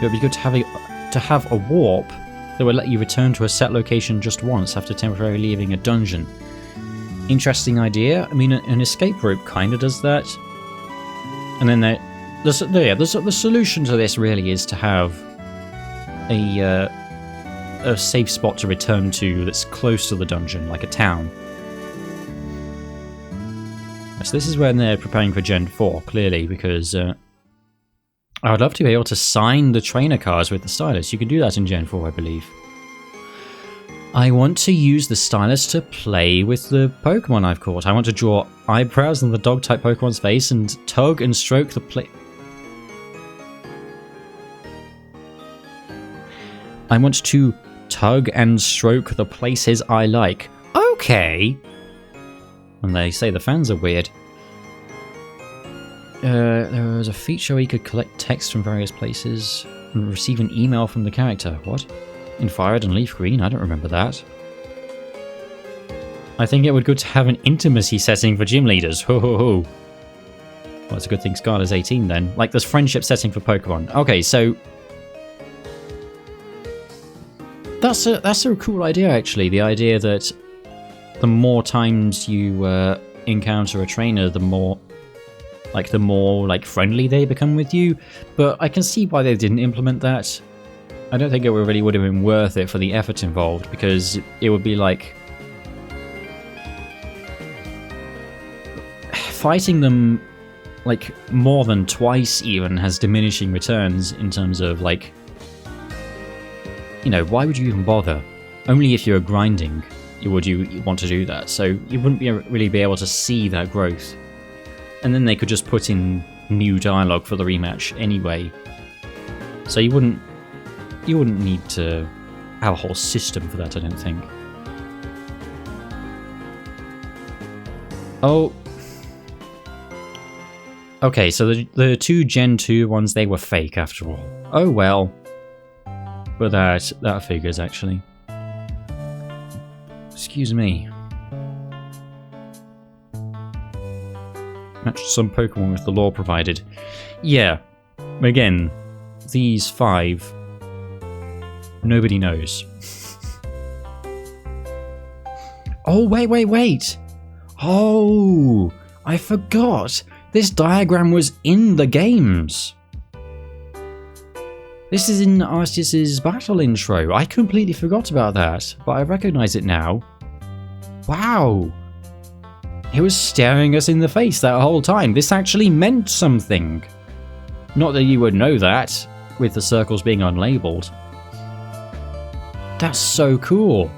It would be good to have a warp that would let you return to a set location just once after temporarily leaving a dungeon. Interesting idea. I mean, an escape rope kind of does that. And then the solution to this really is to have a safe spot to return to that's close to the dungeon, like a town. So this is when they're preparing for Gen 4, clearly, because I would love to be able to sign the trainer cards with the stylus. You can do that in Gen 4, I believe. I want to use the stylus to play with the Pokemon I've caught. I want to draw eyebrows on the dog-type Pokemon's face and tug and stroke the I want to tug and stroke the places I like. Okay! And they say the fans are weird. There was a feature where you could collect text from various places and receive an email from the character. What? Infrared and leaf green? I don't remember that. I think it would be good to have an intimacy setting for gym leaders. Ho ho ho. Well, it's a good thing Scarlet's 18 then. Like, there's friendship setting for Pokemon. Okay, so... That's a cool idea, actually. The idea that the more times you encounter a trainer, the more friendly they become with you. But I can see why they didn't implement that. I don't think it really would have been worth it for the effort involved, because it would be like fighting them like more than twice even has diminishing returns in terms of like, you know, why would you even bother? Only if you're grinding would you want to do that, so you wouldn't really be able to see that growth. And then they could just put in new dialogue for the rematch anyway, so you wouldn't need to have a whole system for that, I don't think. Oh. Okay, so the two Gen 2 ones, they were fake after all. Oh well. But that figures, actually. Excuse me. Matched some Pokemon with the lore provided. Yeah. Again, these 5... nobody knows. Oh, wait! Oh! I forgot! This diagram was in the games! This is in Arceus's battle intro. I completely forgot about that, but I recognise it now. Wow! It was staring us in the face that whole time. This actually meant something. Not that you would know that, with the circles being unlabeled. That's so cool.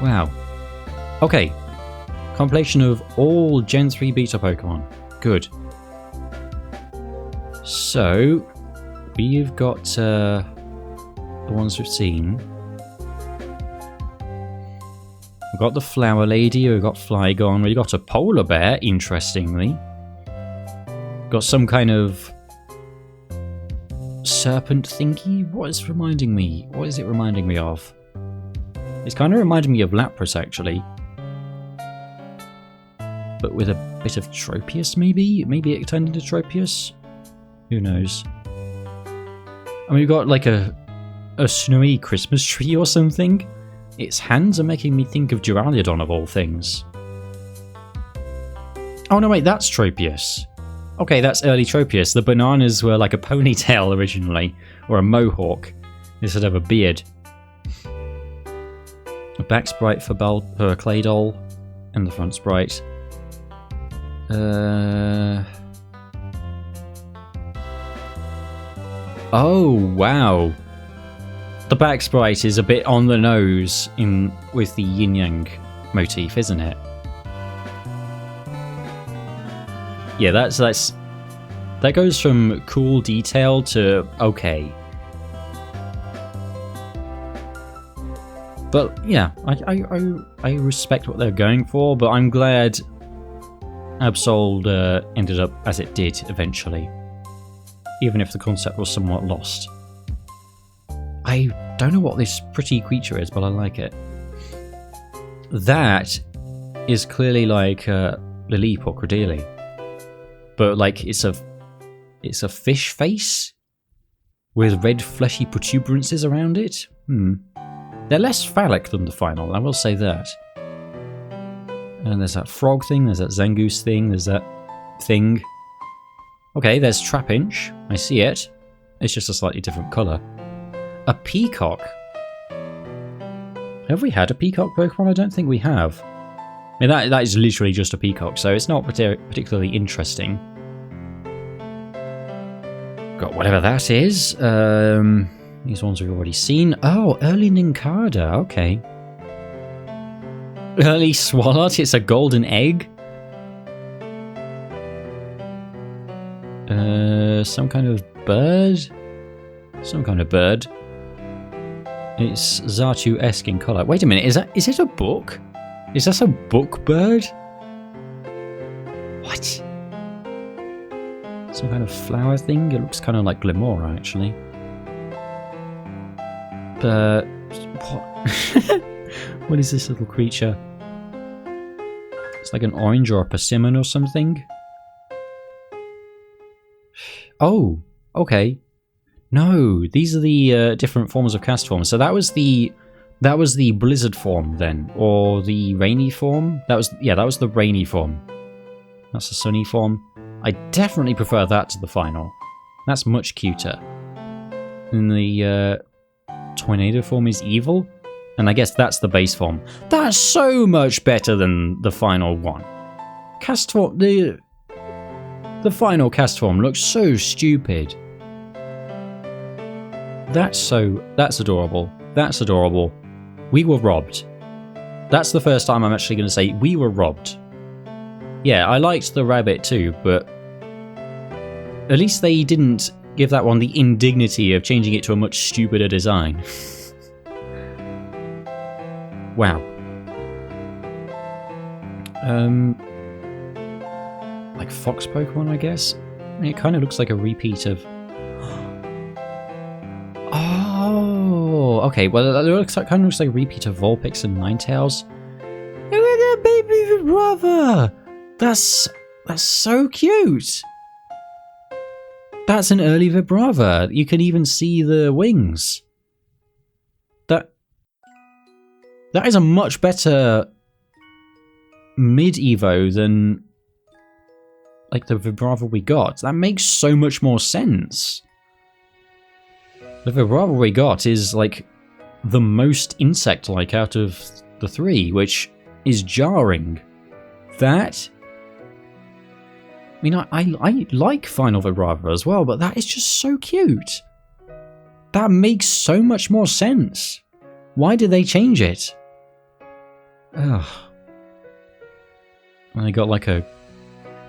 Wow. Okay. Compilation of all Gen 3 beta Pokemon. Good. So, we've got the ones we've seen. We've got the Flower Lady, we've got Flygon, we've got a Polar Bear, interestingly. Got some kind of serpent thingy? What is it reminding me of? It's kind of reminding me of Lapras, actually. But with a bit of Tropius, maybe? Maybe it turned into Tropius? Who knows? I mean, we've got like a snowy Christmas tree or something. Its hands are making me think of Duraludon of all things. Oh no, wait, that's Tropius. Okay, that's early Tropius. The bananas were like a ponytail originally, or a mohawk, instead of a beard. A back sprite for Claydol, and the front sprite. Oh, wow. The back sprite is a bit on the nose with the yin-yang motif, isn't it? Yeah, that goes from cool detail to okay. But yeah, I respect what they're going for, but I'm glad Absol ended up as it did eventually, even if the concept was somewhat lost. I don't know what this pretty creature is, but I like it. That is clearly like Lileep or Credeli, but like it's a fish face with red fleshy protuberances around it. They're less phallic than the final, I will say that. And there's that frog thing, there's that Zangoose thing, there's that thing. Okay, there's Trapinch. I see it. It's just a slightly different colour. A peacock. Have we had a peacock Pokemon? I don't think we have. I mean, that is literally just a peacock, so it's not particularly interesting. Got whatever that is. These ones we've already seen. Oh, early Nincada. Okay. Early Swalot. It's a golden egg. Some kind of bird? Some kind of bird. It's Zartu-esque in colour. Wait a minute, is it a book? Is that a book bird? What? Some kind of flower thing? It looks kind of like Glimora, actually. But what? What is this little creature? It's like an orange or a persimmon or something. Oh, okay. No, these are the different forms of cast forms. So that was the blizzard form then, or the rainy form. That was the rainy form. That's the sunny form. I definitely prefer that to the final. That's much cuter. And the tornado form is evil? And I guess that's the base form. That's so much better than the final one. Cast form, the final cast form looks so stupid. That's adorable. That's adorable. We were robbed. That's the first time I'm actually going to say we were robbed. Yeah, I liked the rabbit too, but at least they didn't give that one the indignity of changing it to a much stupider design. Wow. Like fox Pokemon, I guess? I mean, it kind of looks like a repeat of... Oh, okay. Well, it kind of looks like a repeat of Vulpix and Ninetales. Look at that baby brother! That's so cute! That's an early Vibrava. You can even see the wings. That is a much better mid-evo than like the Vibrava we got. That makes so much more sense. The Vibrava we got is like the most insect-like out of the three, which is jarring. That... I mean, I like Final Vibrava as well, but that is just so cute. That makes so much more sense. Why did they change it? Ugh. And they got like a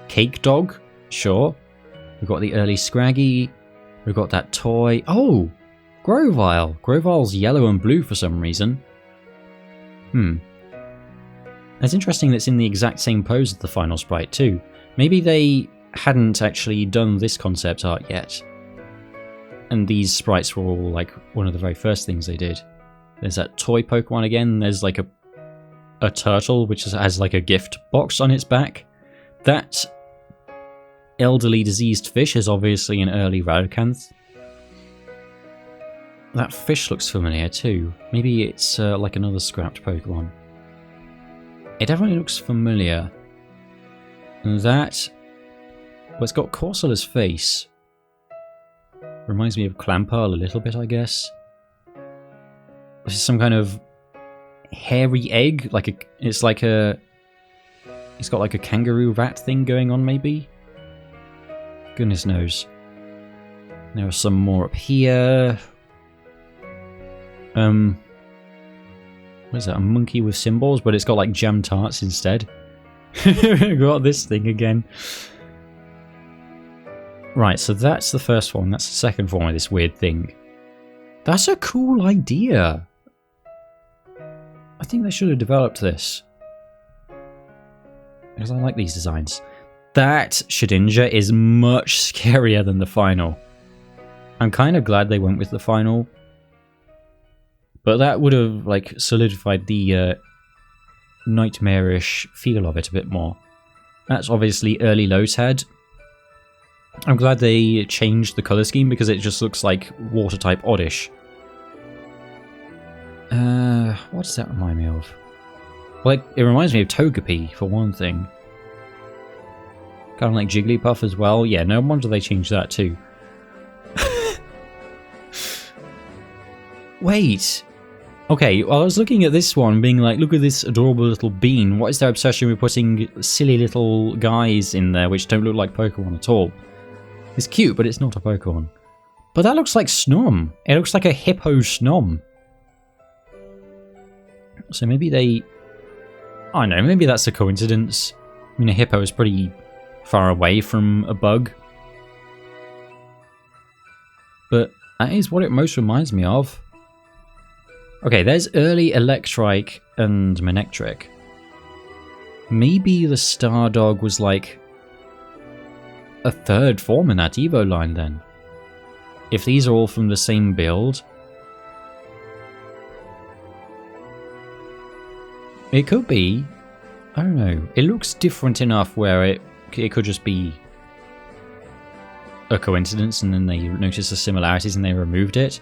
cake dog, sure. We've got the early Scraggy. We've got that toy. Oh! Grovyle. Grovyle's yellow and blue for some reason. It's interesting that it's in the exact same pose as the final sprite too. Maybe they hadn't actually done this concept art yet. And these sprites were all like one of the very first things they did. There's that toy Pokemon again. There's like a turtle which has like a gift box on its back. That elderly diseased fish is obviously an early Raducanth. That fish looks familiar too. Maybe it's like another scrapped Pokemon. It definitely looks familiar. And that... well, it's got Corsola's face. Reminds me of Clamperl a little bit, I guess. This is some kind of hairy egg. It's got like a kangaroo rat thing going on, maybe? Goodness knows. There are some more up here. What is that? A monkey with symbols, but it's got like jam tarts instead. Got this thing again. Right, so that's the first one. That's the second form of this weird thing. That's a cool idea. I think they should have developed this. Because I like these designs. That Shedinja is much scarier than the final. I'm kind of glad they went with the final. But that would have like solidified the nightmarish feel of it a bit more. That's obviously early Lotad. I'm glad they changed the colour scheme because it just looks like water-type Oddish. What does that remind me of? Well, it reminds me of Togepi, for one thing. Kind of like Jigglypuff as well. Yeah, no wonder they changed that too. Wait. Okay, well, I was looking at this one, being like, look at this adorable little bean. What is their obsession with putting silly little guys in there which don't look like Pokemon at all? It's cute, but it's not a Pokemon. But that looks like Snom. It looks like a hippo Snom. So maybe they... I don't know, maybe that's a coincidence. I mean, a hippo is pretty far away from a bug. But that is what it most reminds me of. Okay, there's early Electrike and Manectric. Maybe the Stardog was like a third form in that Evo line then. If these are all from the same build. It could be. I don't know. It looks different enough where it could just be a coincidence and then they noticed the similarities and they removed it.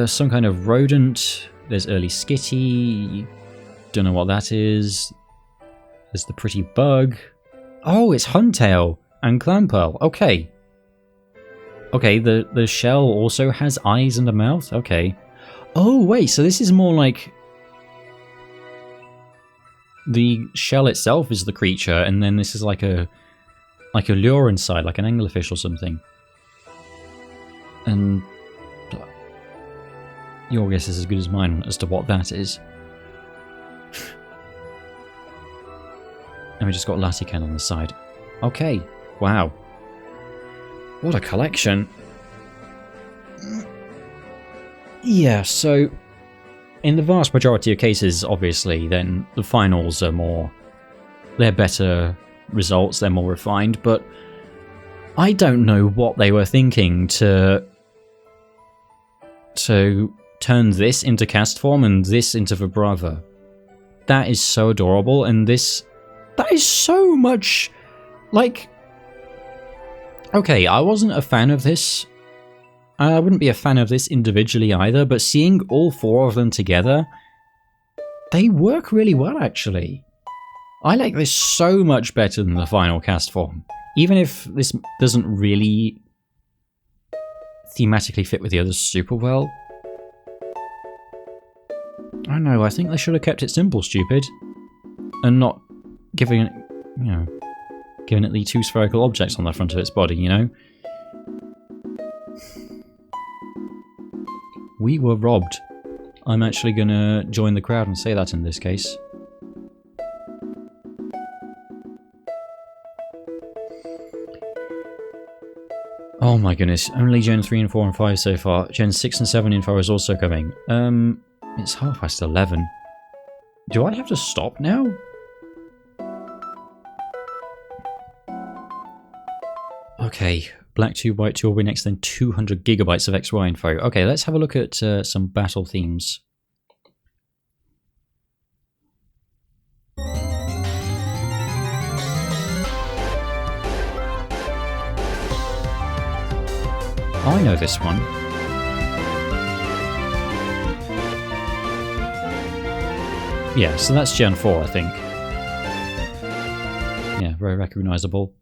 Some kind of rodent. There's early Skitty. Don't know what that is. There's the pretty bug. Oh, it's Huntail and Clamperl. Okay. Okay, the shell also has eyes and a mouth? Okay. Oh, wait, so this is more like... The shell itself is the creature, and then this is like a lure inside, like an anglerfish or something. And... your guess is as good as mine as to what that is. And we just got Latiken on the side. Okay, wow. What a collection. Yeah, so in the vast majority of cases, obviously, then the finals are more... they're better results, they're more refined, but I don't know what they were thinking to turn this into cast form and this into Vibrava. That is so adorable, and this... that is so much... like... okay, I wasn't a fan of this. I wouldn't be a fan of this individually either, but seeing all four of them together, they work really well, actually. I like this so much better than the final cast form. Even if this doesn't really thematically fit with the others super well. I don't know, I think they should have kept it simple, stupid. And not giving it, you know, giving it the two spherical objects on the front of its body, you know? We were robbed. I'm actually gonna join the crowd and say that in this case. Oh my goodness, only Gen 3 and 4 and 5 so far. Gen 6 and 7 info is also coming. It's 11:30. Do I have to stop now? Okay, Black 2, White 2 will be next, then 200 gigabytes of XY info. Okay, let's have a look at some battle themes. Oh, I know this one. Yeah, so that's Gen 4, I think. Yeah, very recognizable.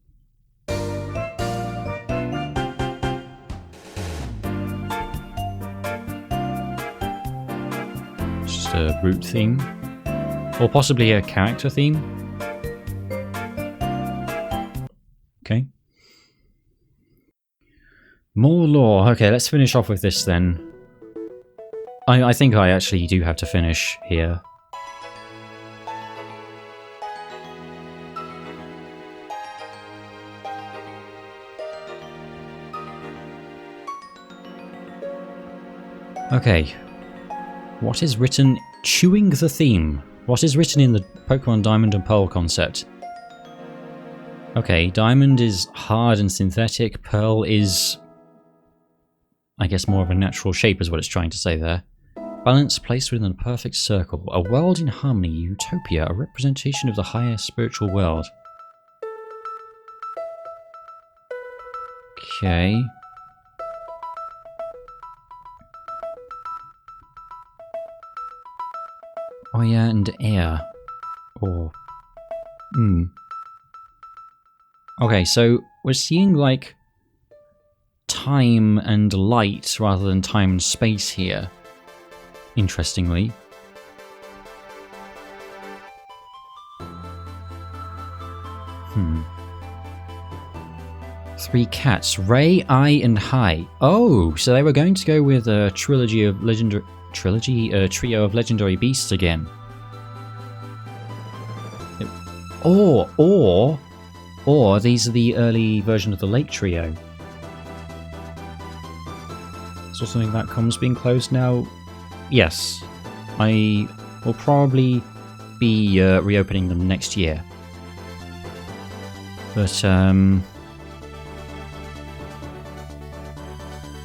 Just a root theme. Or possibly a character theme. Okay. More lore. Okay, let's finish off with this then. I think I actually do have to finish here. Okay. What is written... Chewing the theme. What is written in the Pokemon Diamond and Pearl concept? Okay, Diamond is hard and synthetic. Pearl is... I guess more of a natural shape is what it's trying to say there. Balance placed within a perfect circle. A world in harmony, utopia, a representation of the higher spiritual world. Okay. Fire and air. Or... Okay, so we're seeing like... time and light rather than time and space here. Interestingly. Three cats. Ray, I, and Hai. Oh, so they were going to go with a trilogy of legendary... trio of legendary beasts again. Or these are the early version of the Lake Trio. So something that comes being closed now? Yes. I will probably be reopening them next year. But,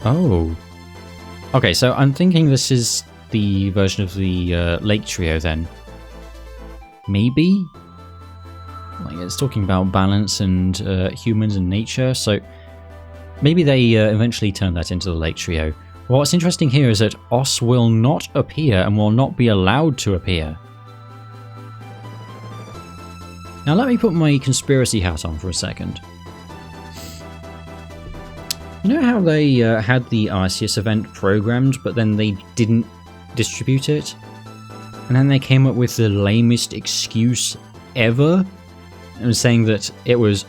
oh. Okay, so I'm thinking this is the version of the Lake Trio then. Maybe? Like, it's talking about balance and humans and nature, so maybe they eventually turn that into the Lake Trio. What's interesting here is that Os will not appear and will not be allowed to appear. Now let me put my conspiracy hat on for a second. You know how they had the Arceus event programmed, but then they didn't distribute it? And then they came up with the lamest excuse ever, and saying that it was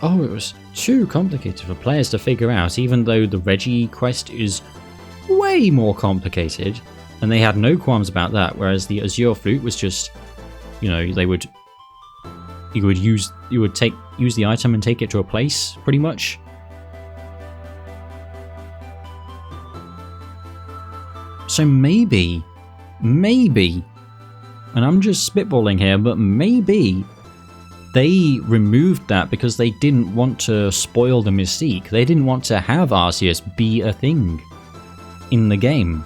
too complicated for players to figure out, even though the Reggie quest is way more complicated, and they had no qualms about that, whereas the Azure Flute was just, you know, you would use the item and take it to a place, pretty much. So maybe, and I'm just spitballing here, but maybe they removed that because they didn't want to spoil the mystique. They didn't want to have Arceus be a thing in the game.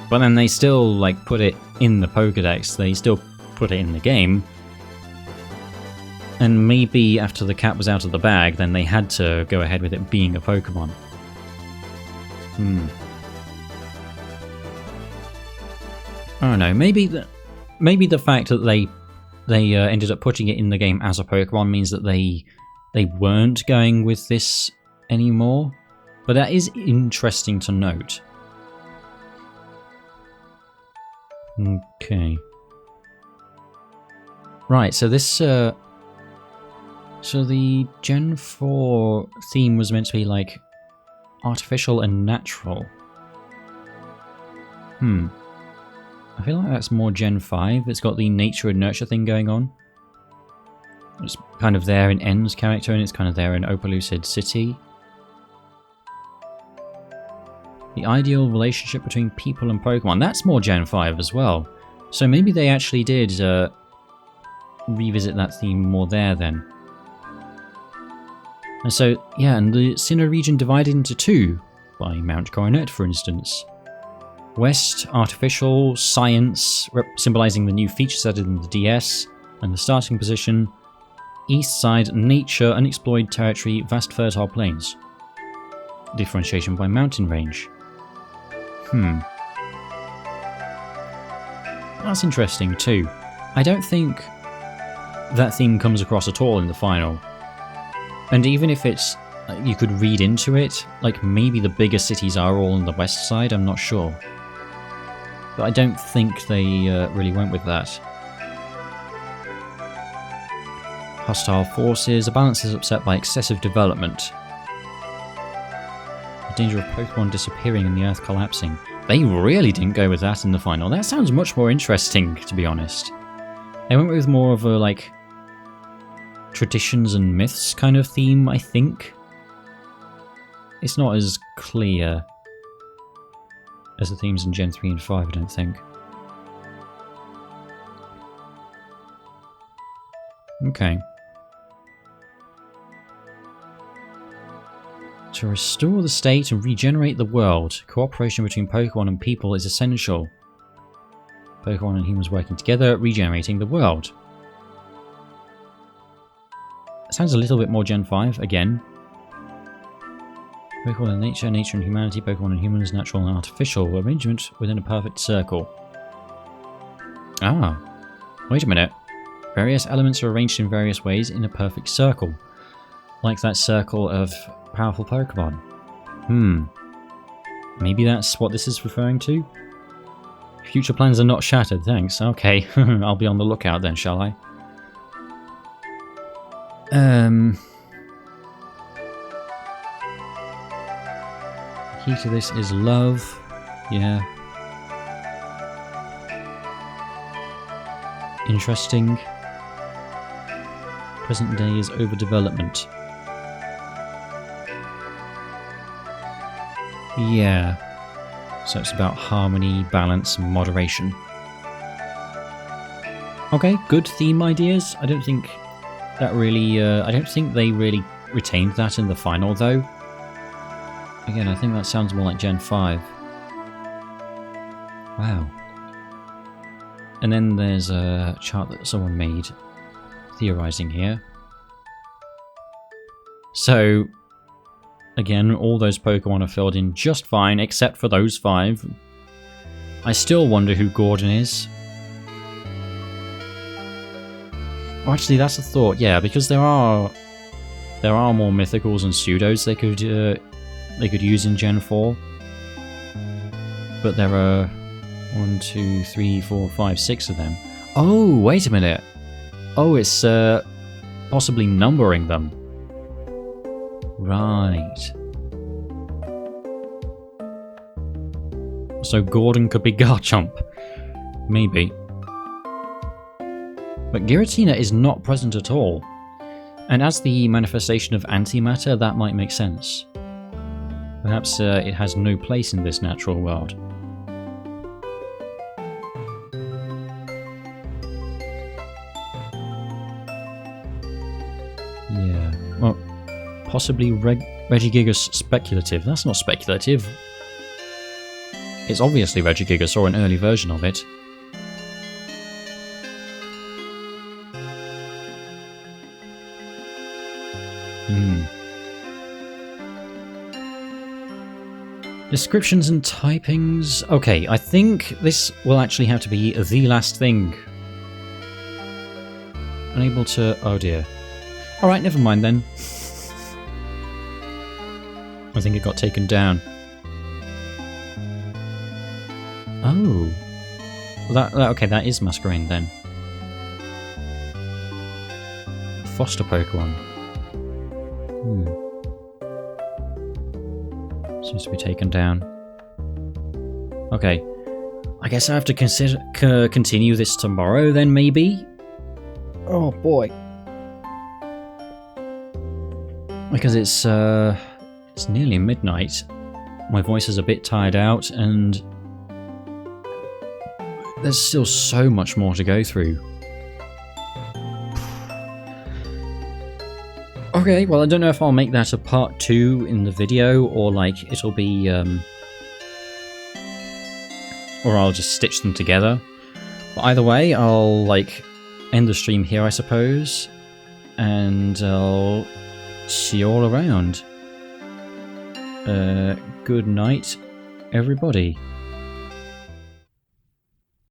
But then they still, like, put it in the Pokédex. They still put it in the game. And maybe after the cat was out of the bag, then they had to go ahead with it being a Pokémon. I don't know. Maybe the fact that they ended up putting it in the game as a Pokemon means that they weren't going with this anymore. But that is interesting to note. Okay. Right, so this so the Gen 4 theme was meant to be like artificial and natural. I feel like that's more Gen 5. It's got the nature and nurture thing going on. It's kind of there in N's character, and it's kind of there in Opalucid City. The ideal relationship between people and Pokemon. That's more Gen 5 as well. So maybe they actually did revisit that theme more there then. And so, yeah, and the Sinnoh region divided into two, by Mount Coronet, for instance. West, artificial, science, symbolising the new features added in the DS, and the starting position. East side, nature, unexplored territory, vast fertile plains. Differentiation by mountain range. That's interesting too. I don't think that theme comes across at all in the final. And even if it's, you could read into it, like maybe the bigger cities are all on the west side, I'm not sure. But I don't think they really went with that. Hostile forces, a balance is upset by excessive development. The danger of Pokemon disappearing and the Earth collapsing. They really didn't go with that in the final. That sounds much more interesting, to be honest. They went with more of a, like, traditions and myths kind of theme, I think. It's not as clear as the themes in Gen 3 and 5, I don't think. Okay. To restore the state and regenerate the world, cooperation between Pokemon and people is essential. Pokemon and humans working together, regenerating the world. Sounds a little bit more Gen 5, again. Pokemon and nature, nature and humanity, Pokemon and humans, natural and artificial, arrangement within a perfect circle. Ah, wait a minute. Various elements are arranged in various ways in a perfect circle. Like that circle of powerful Pokemon. Maybe that's what this is referring to? Future plans are not shattered, thanks. Okay, I'll be on the lookout then, shall I? Key to this is love. Yeah. Interesting. Present day is overdevelopment. Yeah. So it's about harmony, balance, and moderation. Okay, good theme ideas. I don't think that really... I don't think they really retained that in the final, though. Again, I think that sounds more like Gen 5. Wow. And then there's a chart that someone made, theorizing here. So, again, all those Pokemon are filled in just fine, except for those 5. I still wonder who Gordon is. Oh, actually, that's a thought, yeah, because there are There are more mythicals and pseudos they could use in Gen 4. But there are 1, 2, 3, 4, 5, 6 of them. Oh, wait a minute. Oh, it's possibly numbering them. Right. So Gordon could be Garchomp. Maybe. But Giratina is not present at all. And as the manifestation of antimatter, that might make sense. Perhaps it has no place in this natural world. Yeah. Well, possibly Regigigas speculative. That's not speculative. It's obviously Regigigas or an early version of it. Descriptions and typings. Okay, I think this will actually have to be the last thing. Unable to... oh dear. Alright, never mind then. I think it got taken down. Oh. Well, okay, that is Masquerain then. Foster Pokemon. Seems to be taken down. Okay. I guess I have to continue this tomorrow then, maybe? Oh boy. Because it's nearly midnight. My voice is a bit tired out, and there's still so much more to go through. Okay, well I don't know if I'll make that a part 2 in the video, or like it'll be or I'll just stitch them together. But either way, I'll like end the stream here, I suppose, and I'll see you all around. Good night, everybody.